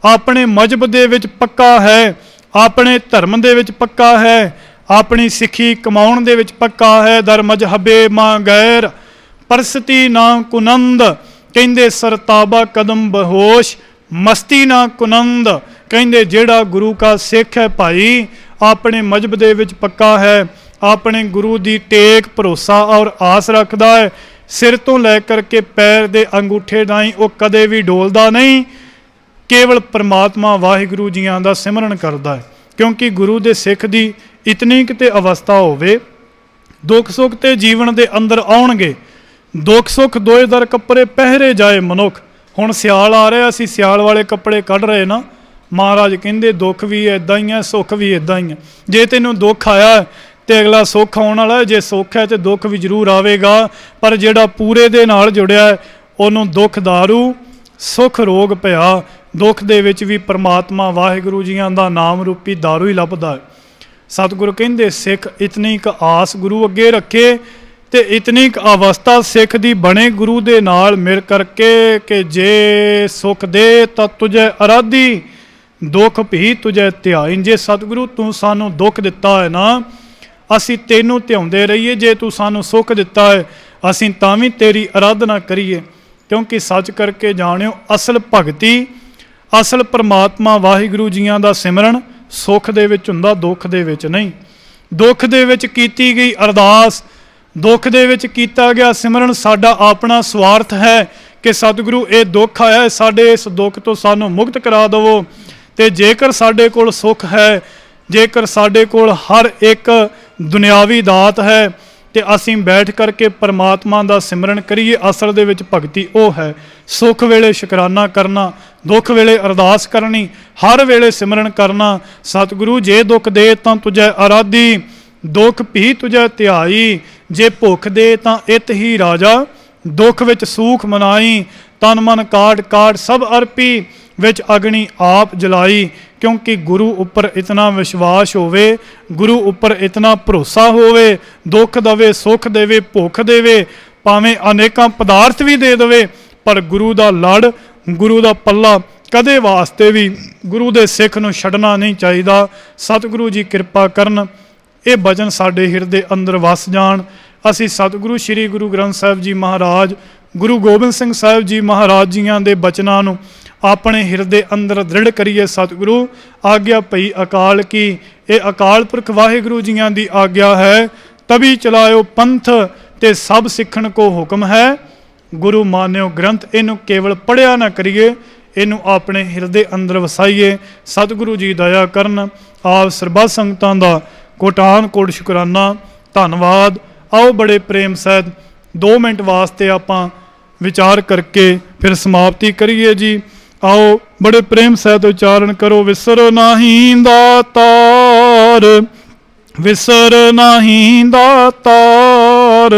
ਆਪਣੇ ਮਜ਼ਹਬ ਦੇ ਵਿੱਚ ਪੱਕਾ ਹੈ, ਆਪਣੇ ਧਰਮ ਦੇ ਵਿੱਚ ਪੱਕਾ ਹੈ, ਆਪਣੀ ਸਿੱਖੀ ਕਮਾਉਣ ਦੇ ਵਿੱਚ ਪੱਕਾ ਹੈ। ਦਰ ਮਜ਼ਹਬੇ ਮਾਂ ਗੈਰ, ਪਰਸਤੀ ਨਾ ਕੁਨੰਦ। ਕਹਿੰਦੇ ਸਰਤਾਬਾ ਕਦਮ ਬਹੋਸ਼, ਮਸਤੀ ਨਾ ਕੁਨੰਦ। ਕਹਿੰਦੇ ਜਿਹੜਾ ਗੁਰੂ ਕਾ ਸਿੱਖ ਹੈ ਭਾਈ, ਆਪਣੇ ਮਜ਼ਹਬ ਦੇ ਵਿੱਚ ਪੱਕਾ ਹੈ, ਆਪਣੇ ਗੁਰੂ ਦੀ ਟੇਕ ਭਰੋਸਾ ਔਰ ਆਸ ਰੱਖਦਾ ਹੈ। ਸਿਰ ਤੋਂ ਲੈ ਕਰਕੇ ਪੈਰ ਦੇ ਅੰਗੂਠੇ ਤਾਈਂ ਉਹ ਕਦੇ ਵੀ ਡੋਲਦਾ ਨਹੀਂ, ਕੇਵਲ ਪਰਮਾਤਮਾ ਵਾਹਿਗੁਰੂ ਜੀਆਂ ਦਾ ਸਿਮਰਨ ਕਰਦਾ ਹੈ। ਕਿਉਂਕਿ ਗੁਰੂ ਦੇ ਸਿੱਖ ਦੀ ਇਤਨੀ ਕਿਤੇ ਅਵਸਥਾ ਹੋਵੇ, ਦੁੱਖ ਸੁੱਖ ਤੇ ਜੀਵਨ ਦੇ ਅੰਦਰ ਆਉਣਗੇ। ਦੁੱਖ ਸੁੱਖ ਦੋਏ ਦਰ ਕੱਪੜੇ ਪਹਿਰੇ ਜਾਏ ਮਨੁੱਖ। ਹੁਣ ਸਿਆਲ ਆ ਰਿਹਾ, ਅਸੀਂ ਸਿਆਲ ਵਾਲੇ ਕੱਪੜੇ ਕੱਢ ਰਹੇ ਨਾ। ਮਹਾਰਾਜ ਕਹਿੰਦੇ ਦੁੱਖ ਵੀ ਇੱਦਾਂ ਹੀ ਹੈ, ਸੁੱਖ ਵੀ ਇੱਦਾਂ ਹੀ ਹੈ। ਜੇ ਤੈਨੂੰ ਦੁੱਖ ਆਇਆ ਤੇ ਅਗਲਾ ਸੁੱਖ ਆਉਣ ਵਾਲਾ, ਜੇ ਸੁੱਖ ਹੈ ਤੇ ਦੁੱਖ ਵੀ ਜ਼ਰੂਰ ਆਵੇਗਾ। ਪਰ ਜਿਹੜਾ ਪੂਰੇ ਦੇ ਨਾਲ ਜੁੜਿਆ ਹੈ ਉਹਨੂੰ ਦੁੱਖ ਦਾਰੂ ਸੁੱਖ ਰੋਗ ਪਿਆ। ਦੁੱਖ ਦੇ ਵਿੱਚ ਵੀ ਪਰਮਾਤਮਾ ਵਾਹਿਗੁਰੂ ਜੀਆਂ ਦਾ ਨਾਮ ਰੂਪੀ ਦਾਰੂ ਹੀ ਲੱਭਦਾ ਹੈ। ਸਤਿਗੁਰੂ ਕਹਿੰਦੇ ਸਿੱਖ ਇਤਨੀ ਕੁ ਆਸ ਗੁਰੂ ਅੱਗੇ ਰੱਖੇ ਤੇ ਇਤਨੀ ਕੁ ਅਵਸਥਾ ਸਿੱਖ ਦੀ ਬਣੇ ਗੁਰੂ ਦੇ ਨਾਲ ਮਿਲ ਕਰਕੇ ਕਿ ਜੇ ਸੁੱਖ ਦੇ ਤਾਂ ਤੁਝੇ ਅਰਾਧੀ, ਦੁੱਖ ਵੀ ਤੁਝੇ ਧਿਆਈ। ਜੇ ਸਤਿਗੁਰੂ ਤੂੰ ਸਾਨੂੰ ਦੁੱਖ ਦਿੱਤਾ ਹੈ ਨਾ, ਅਸੀਂ ਤੈਨੂੰ ਧਿਆਉਂਦੇ ਰਹੀਏ। ਜੇ ਤੂੰ ਸਾਨੂੰ ਸੁੱਖ ਦਿੱਤਾ ਹੈ ਅਸੀਂ ਤਾਂ ਵੀ ਤੇਰੀ ਅਰਾਧਨਾ ਕਰੀਏ। ਕਿਉਂਕਿ ਸੱਚ ਕਰਕੇ ਜਾਣਿਓ ਅਸਲ ਭਗਤੀ, ਅਸਲ ਪਰਮਾਤਮਾ ਵਾਹਿਗੁਰੂ ਜੀਆਂ ਦਾ ਸਿਮਰਨ ਸੁੱਖ ਦੇ ਵਿੱਚ ਹੁੰਦਾ, ਦੁੱਖ ਦੇ ਵਿੱਚ ਨਹੀਂ। ਦੁੱਖ ਦੇ ਵਿੱਚ ਕੀਤੀ ਗਈ ਅਰਦਾਸ, ਦੁੱਖ ਦੇ ਵਿੱਚ ਕੀਤਾ ਗਿਆ ਸਿਮਰਨ ਸਾਡਾ ਆਪਣਾ ਸਵਾਰਥ ਹੈ ਕਿ ਸਤਿਗੁਰੂ ਇਹ ਦੁੱਖ ਆਇਆ, ਸਾਡੇ ਇਸ ਦੁੱਖ ਤੋਂ ਸਾਨੂੰ ਮੁਕਤ ਕਰਾ ਦੇਵੋ। ਤੇ ਜੇਕਰ ਸਾਡੇ ਕੋਲ ਸੁੱਖ ਹੈ, ਜੇਕਰ ਸਾਡੇ ਕੋਲ ਹਰ ਇੱਕ ਦੁਨਿਆਵੀ ਦਾਤ ਹੈ ਤੇ ਅਸੀਂ ਬੈਠ ਕਰਕੇ ਪਰਮਾਤਮਾ ਦਾ ਸਿਮਰਨ ਕਰੀਏ। ਅਸਲ ਦੇ ਵਿੱਚ ਭਗਤੀ ਉਹ ਹੈ, ਸੁੱਖ ਵੇਲੇ ਸ਼ੁਕਰਾਨਾ ਕਰਨਾ, ਦੁੱਖ ਵੇਲੇ ਅਰਦਾਸ ਕਰਨੀ, ਹਰ ਵੇਲੇ ਸਿਮਰਨ ਕਰਨਾ। ਸਤਿਗੁਰੂ ਜੇ ਦੁੱਖ ਦੇ ਤਾਂ ਤੁਝੇ ਅਰਾਧੀ, ਦੁੱਖ ਵੀ ਤੁਝੇ ਧਿਆਈ। ਜੇ ਭੁੱਖ ਦੇ ਤਾਂ ਇਤ ਹੀ ਰਾਜਾ, ਦੁੱਖ ਵਿੱਚ ਸੂਖ ਮਨਾਈ। ਤਨ ਮਨ ਕਾਟ ਕਾਟ ਸਭ ਅਰਪੀ, ਵਿੱਚ ਅਗਨੀ ਆਪ ਜਲਾਈ। ਕਿਉਂਕਿ ਗੁਰੂ ਉੱਪਰ ਇਤਨਾ ਵਿਸ਼ਵਾਸ ਹੋਵੇ, ਗੁਰੂ ਉੱਪਰ ਇਤਨਾ ਭਰੋਸਾ ਹੋਵੇ, ਦੁੱਖ ਦੇਵੇ ਸੁੱਖ ਦੇਵੇ ਭੁੱਖ ਦੇਵੇ, ਭਾਵੇਂ ਅਨੇਕਾਂ ਪਦਾਰਥ ਵੀ ਦੇ ਦੇਵੇ, ਪਰ ਗੁਰੂ ਦਾ ਲੜ, ਗੁਰੂ ਦਾ ਪੱਲਾ ਕਦੇ ਵਾਸਤੇ ਵੀ ਗੁਰੂ ਦੇ ਸਿੱਖ ਨੂੰ ਛੱਡਣਾ ਨਹੀਂ ਚਾਹੀਦਾ। ਸਤਿਗੁਰੂ ਜੀ ਕਿਰਪਾ ਕਰਨ, ਇਹ ਬਚਨ ਸਾਡੇ ਹਿਰਦੇ ਅੰਦਰ ਵਸ ਜਾਣ। ਅਸੀਂ ਸਤਿਗੁਰੂ ਸ੍ਰੀ ਗੁਰੂ ਗ੍ਰੰਥ ਸਾਹਿਬ ਜੀ ਮਹਾਰਾਜ, ਗੁਰੂ ਗੋਬਿੰਦ ਸਿੰਘ ਸਾਹਿਬ ਜੀ ਮਹਾਰਾਜ ਜੀਆਂ ਦੇ ਬਚਨਾਂ ਨੂੰ ਆਪਣੇ ਹਿਰਦੇ ਅੰਦਰ ਦ੍ਰਿੜ ਕਰੀਏ। ਸਤਿਗੁਰੂ ਆਗਿਆ ਭਈ ਅਕਾਲ ਕੀ, ਇਹ ਅਕਾਲ ਪੁਰਖ ਵਾਹਿਗੁਰੂ ਜੀਆਂ ਦੀ ਆਗਿਆ ਹੈ। ਤਭੀ ਚਲਾਇਓ ਪੰਥ ਤੇ ਸਭ ਸਿੱਖਣ ਕੋ ਹੁਕਮ ਹੈ। ਗੁਰੂ ਮਾਨਿਓ ਗ੍ਰੰਥ, ਇਹਨੂੰ ਕੇਵਲ ਪੜ੍ਹਿਆ ਨਾ ਕਰੀਏ, ਇਹਨੂੰ ਆਪਣੇ ਹਿਰਦੇ ਅੰਦਰ ਵਸਾਈਏ। ਸਤਿਗੁਰੂ ਜੀ ਦਇਆ ਕਰਨ। ਆਪ ਸਰਬੱਤ ਸੰਗਤਾਂ ਦਾ ਕੋਟਾਨ ਕੋਟ ਸ਼ੁਕਰਾਨਾ, ਧੰਨਵਾਦ। ਆਓ ਬੜੇ ਪ੍ਰੇਮ ਸਹਿਤ 2 ਮਿੰਟ ਵਾਸਤੇ ਆਪਾਂ ਵਿਚਾਰ ਕਰਕੇ ਫਿਰ ਸਮਾਪਤੀ ਕਰੀਏ ਜੀ। आओ बड़े प्रेम सहित उच्चारण करो। विसर नहीं दातार, विसर नहीं दातार।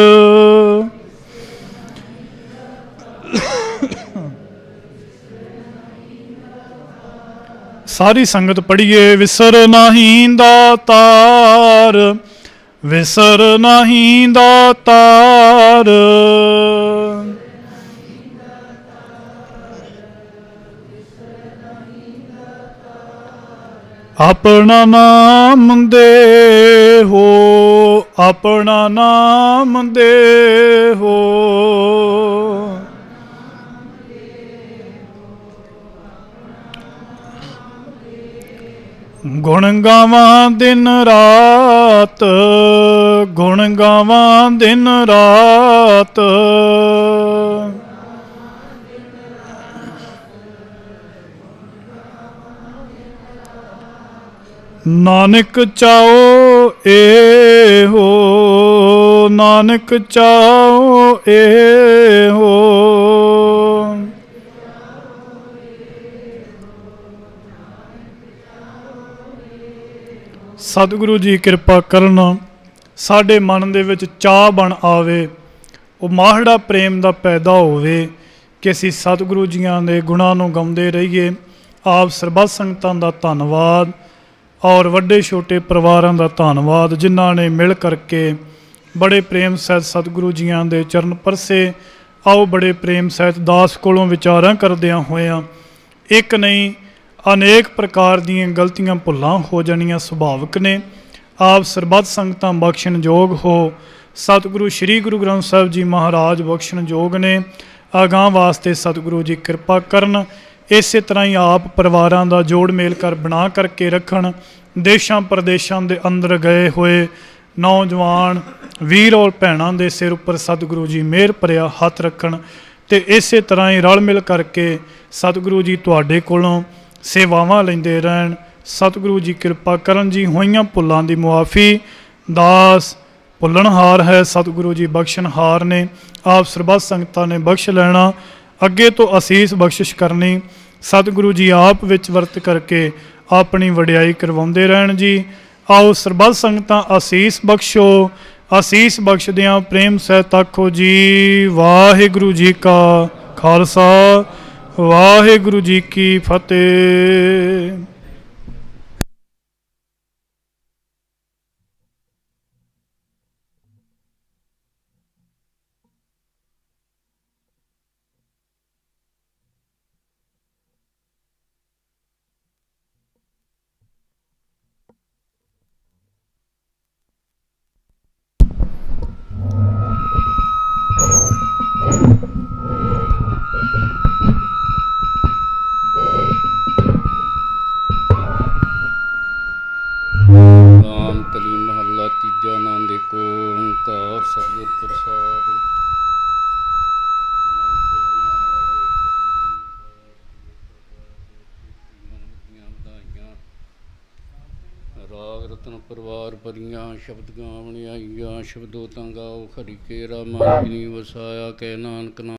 सारी संगत पढ़िए। विसर नहीं दातार, विसर नहीं दातार। अपना नाम दे हो, अपना नाम दे हो। गुण गावां दिन रात, गुण गावां दिन रात। नानक चाओ ए हो, नानक चाओ ए हो। सतगुरु जी किरपा करन ਸਾਡੇ ਮਨ ਦੇ ਵਿੱਚ ਚਾਹ ਬਣ ਆਵੇ, ਉਹ ਮਾਹੜਾ ਪ੍ਰੇਮ ਦਾ ਪੈਦਾ ਹੋਵੇ ਕਿ ਅਸੀਂ ਸਤਿਗੁਰੂ ਜੀਆਂ ਦੇ ਗੁਣਾਂ ਨੂੰ ਗਾਉਂਦੇ ਰਹੀਏ। ਆਪ ਸਰਬੱਤ ਸੰਗਤਾਂ ਦਾ ਧੰਨਵਾਦ ਔਰ ਵੱਡੇ ਛੋਟੇ ਪਰਿਵਾਰਾਂ ਦਾ ਧੰਨਵਾਦ ਜਿਨ੍ਹਾਂ ਨੇ ਮਿਲ ਕਰਕੇ ਬੜੇ ਪ੍ਰੇਮ ਸਹਿਤ ਸਤਿਗੁਰੂ ਜੀਆਂ ਦੇ ਚਰਨ ਪਰਸੇ। ਆਓ ਬੜੇ ਪ੍ਰੇਮ ਸਹਿਤ ਦਾਸ ਕੋਲੋਂ ਵਿਚਾਰਾਂ ਕਰਦਿਆਂ ਹੋਇਆਂ, ਇੱਕ ਨਹੀਂ ਅਨੇਕ ਪ੍ਰਕਾਰ ਦੀਆਂ ਗਲਤੀਆਂ ਭੁੱਲਾਂ ਹੋ ਜਾਣੀਆਂ ਸੁਭਾਵਿਕ ਨੇ। ਆਪ ਸਰਬੱਤ ਸੰਗਤਾਂ ਬਖਸ਼ਣਯੋਗ ਹੋ। ਸਤਿਗੁਰੂ ਸ਼੍ਰੀ ਗੁਰੂ ਗ੍ਰੰਥ ਸਾਹਿਬ ਜੀ ਮਹਾਰਾਜ ਬਖਸ਼ਣਯੋਗ ਨੇ। ਅਗਾਂਹ ਵਾਸਤੇ ਸਤਿਗੁਰੂ ਜੀ ਕਿਰਪਾ ਕਰਨ। ਇਸੇ ਤਰ੍ਹਾਂ ਹੀ ਆਪ ਪਰਿਵਾਰਾਂ ਦਾ ਜੋੜ ਮੇਲ ਕਰ ਬਣਾ ਕਰਕੇ ਰੱਖਣ। ਦੇਸ਼ਾਂ ਪ੍ਰਦੇਸ਼ਾਂ ਦੇ ਅੰਦਰ ਗਏ ਹੋਏ ਨੌਜਵਾਨ ਵੀਰ ਔਰ ਭੈਣਾਂ ਦੇ ਸਿਰ ਉੱਪਰ ਸਤਿਗੁਰੂ ਜੀ ਮਿਹਰ ਭਰਿਆ ਹੱਥ ਰੱਖਣ ਅਤੇ ਇਸੇ ਤਰ੍ਹਾਂ ਹੀ ਰਲ ਮਿਲ ਕਰਕੇ ਸਤਿਗੁਰੂ ਜੀ ਤੁਹਾਡੇ ਕੋਲੋਂ ਸੇਵਾਵਾਂ ਲੈਂਦੇ ਰਹਿਣ। ਸਤਿਗੁਰੂ ਜੀ ਕਿਰਪਾ ਕਰਨ ਜੀ। ਹੋਈਆਂ ਭੁੱਲਾਂ ਦੀ ਮੁਆਫੀ। ਦਾਸ ਭੁੱਲਣਹਾਰ ਹੈ, ਸਤਿਗੁਰੂ ਜੀ ਬਖਸ਼ਣਹਾਰ ਨੇ। ਆਪ ਸਰਬੱਤ ਸੰਗਤਾਂ ਨੇ ਬਖਸ਼ ਲੈਣਾ। ਅੱਗੇ ਤੋਂ ਅਸੀਸ ਬਖਸ਼ਿਸ਼ ਕਰਨੀ। ਸਤਿਗੁਰੂ ਜੀ ਆਪ ਵਿੱਚ ਵਰਤ ਕਰਕੇ ਆਪਣੀ ਵਡਿਆਈ ਕਰਵਾਉਂਦੇ ਰਹਿਣ ਜੀ। ਆਓ ਸਰਬੱਤ ਸੰਗਤਾਂ ਅਸੀਸ ਬਖਸ਼ੋ। ਅਸੀਸ ਬਖਸ਼ਦਿਆਂ ਪ੍ਰੇਮ ਸਹਿਤ ਆਖੋ ਜੀ ਵਾਹਿਗੁਰੂ ਜੀ ਕਾ ਖਾਲਸਾ, ਵਾਹਿਗੁਰੂ ਜੀ ਕੀ ਫਤਿਹ। ਪਰਿਵਾਰ ਭਰੀਆਂ ਸ਼ਬਦ ਗਾਵਣ ਆਈਆਂ। ਸ਼ਬਦੋ ਤਾਂ ਗਾਓ ਖਰੀ ਕੇਰਾ ਮਨ ਨਹੀਂ ਵਸਾਇਆ ਕਹਿ ਨਾਨਕ ਨਾ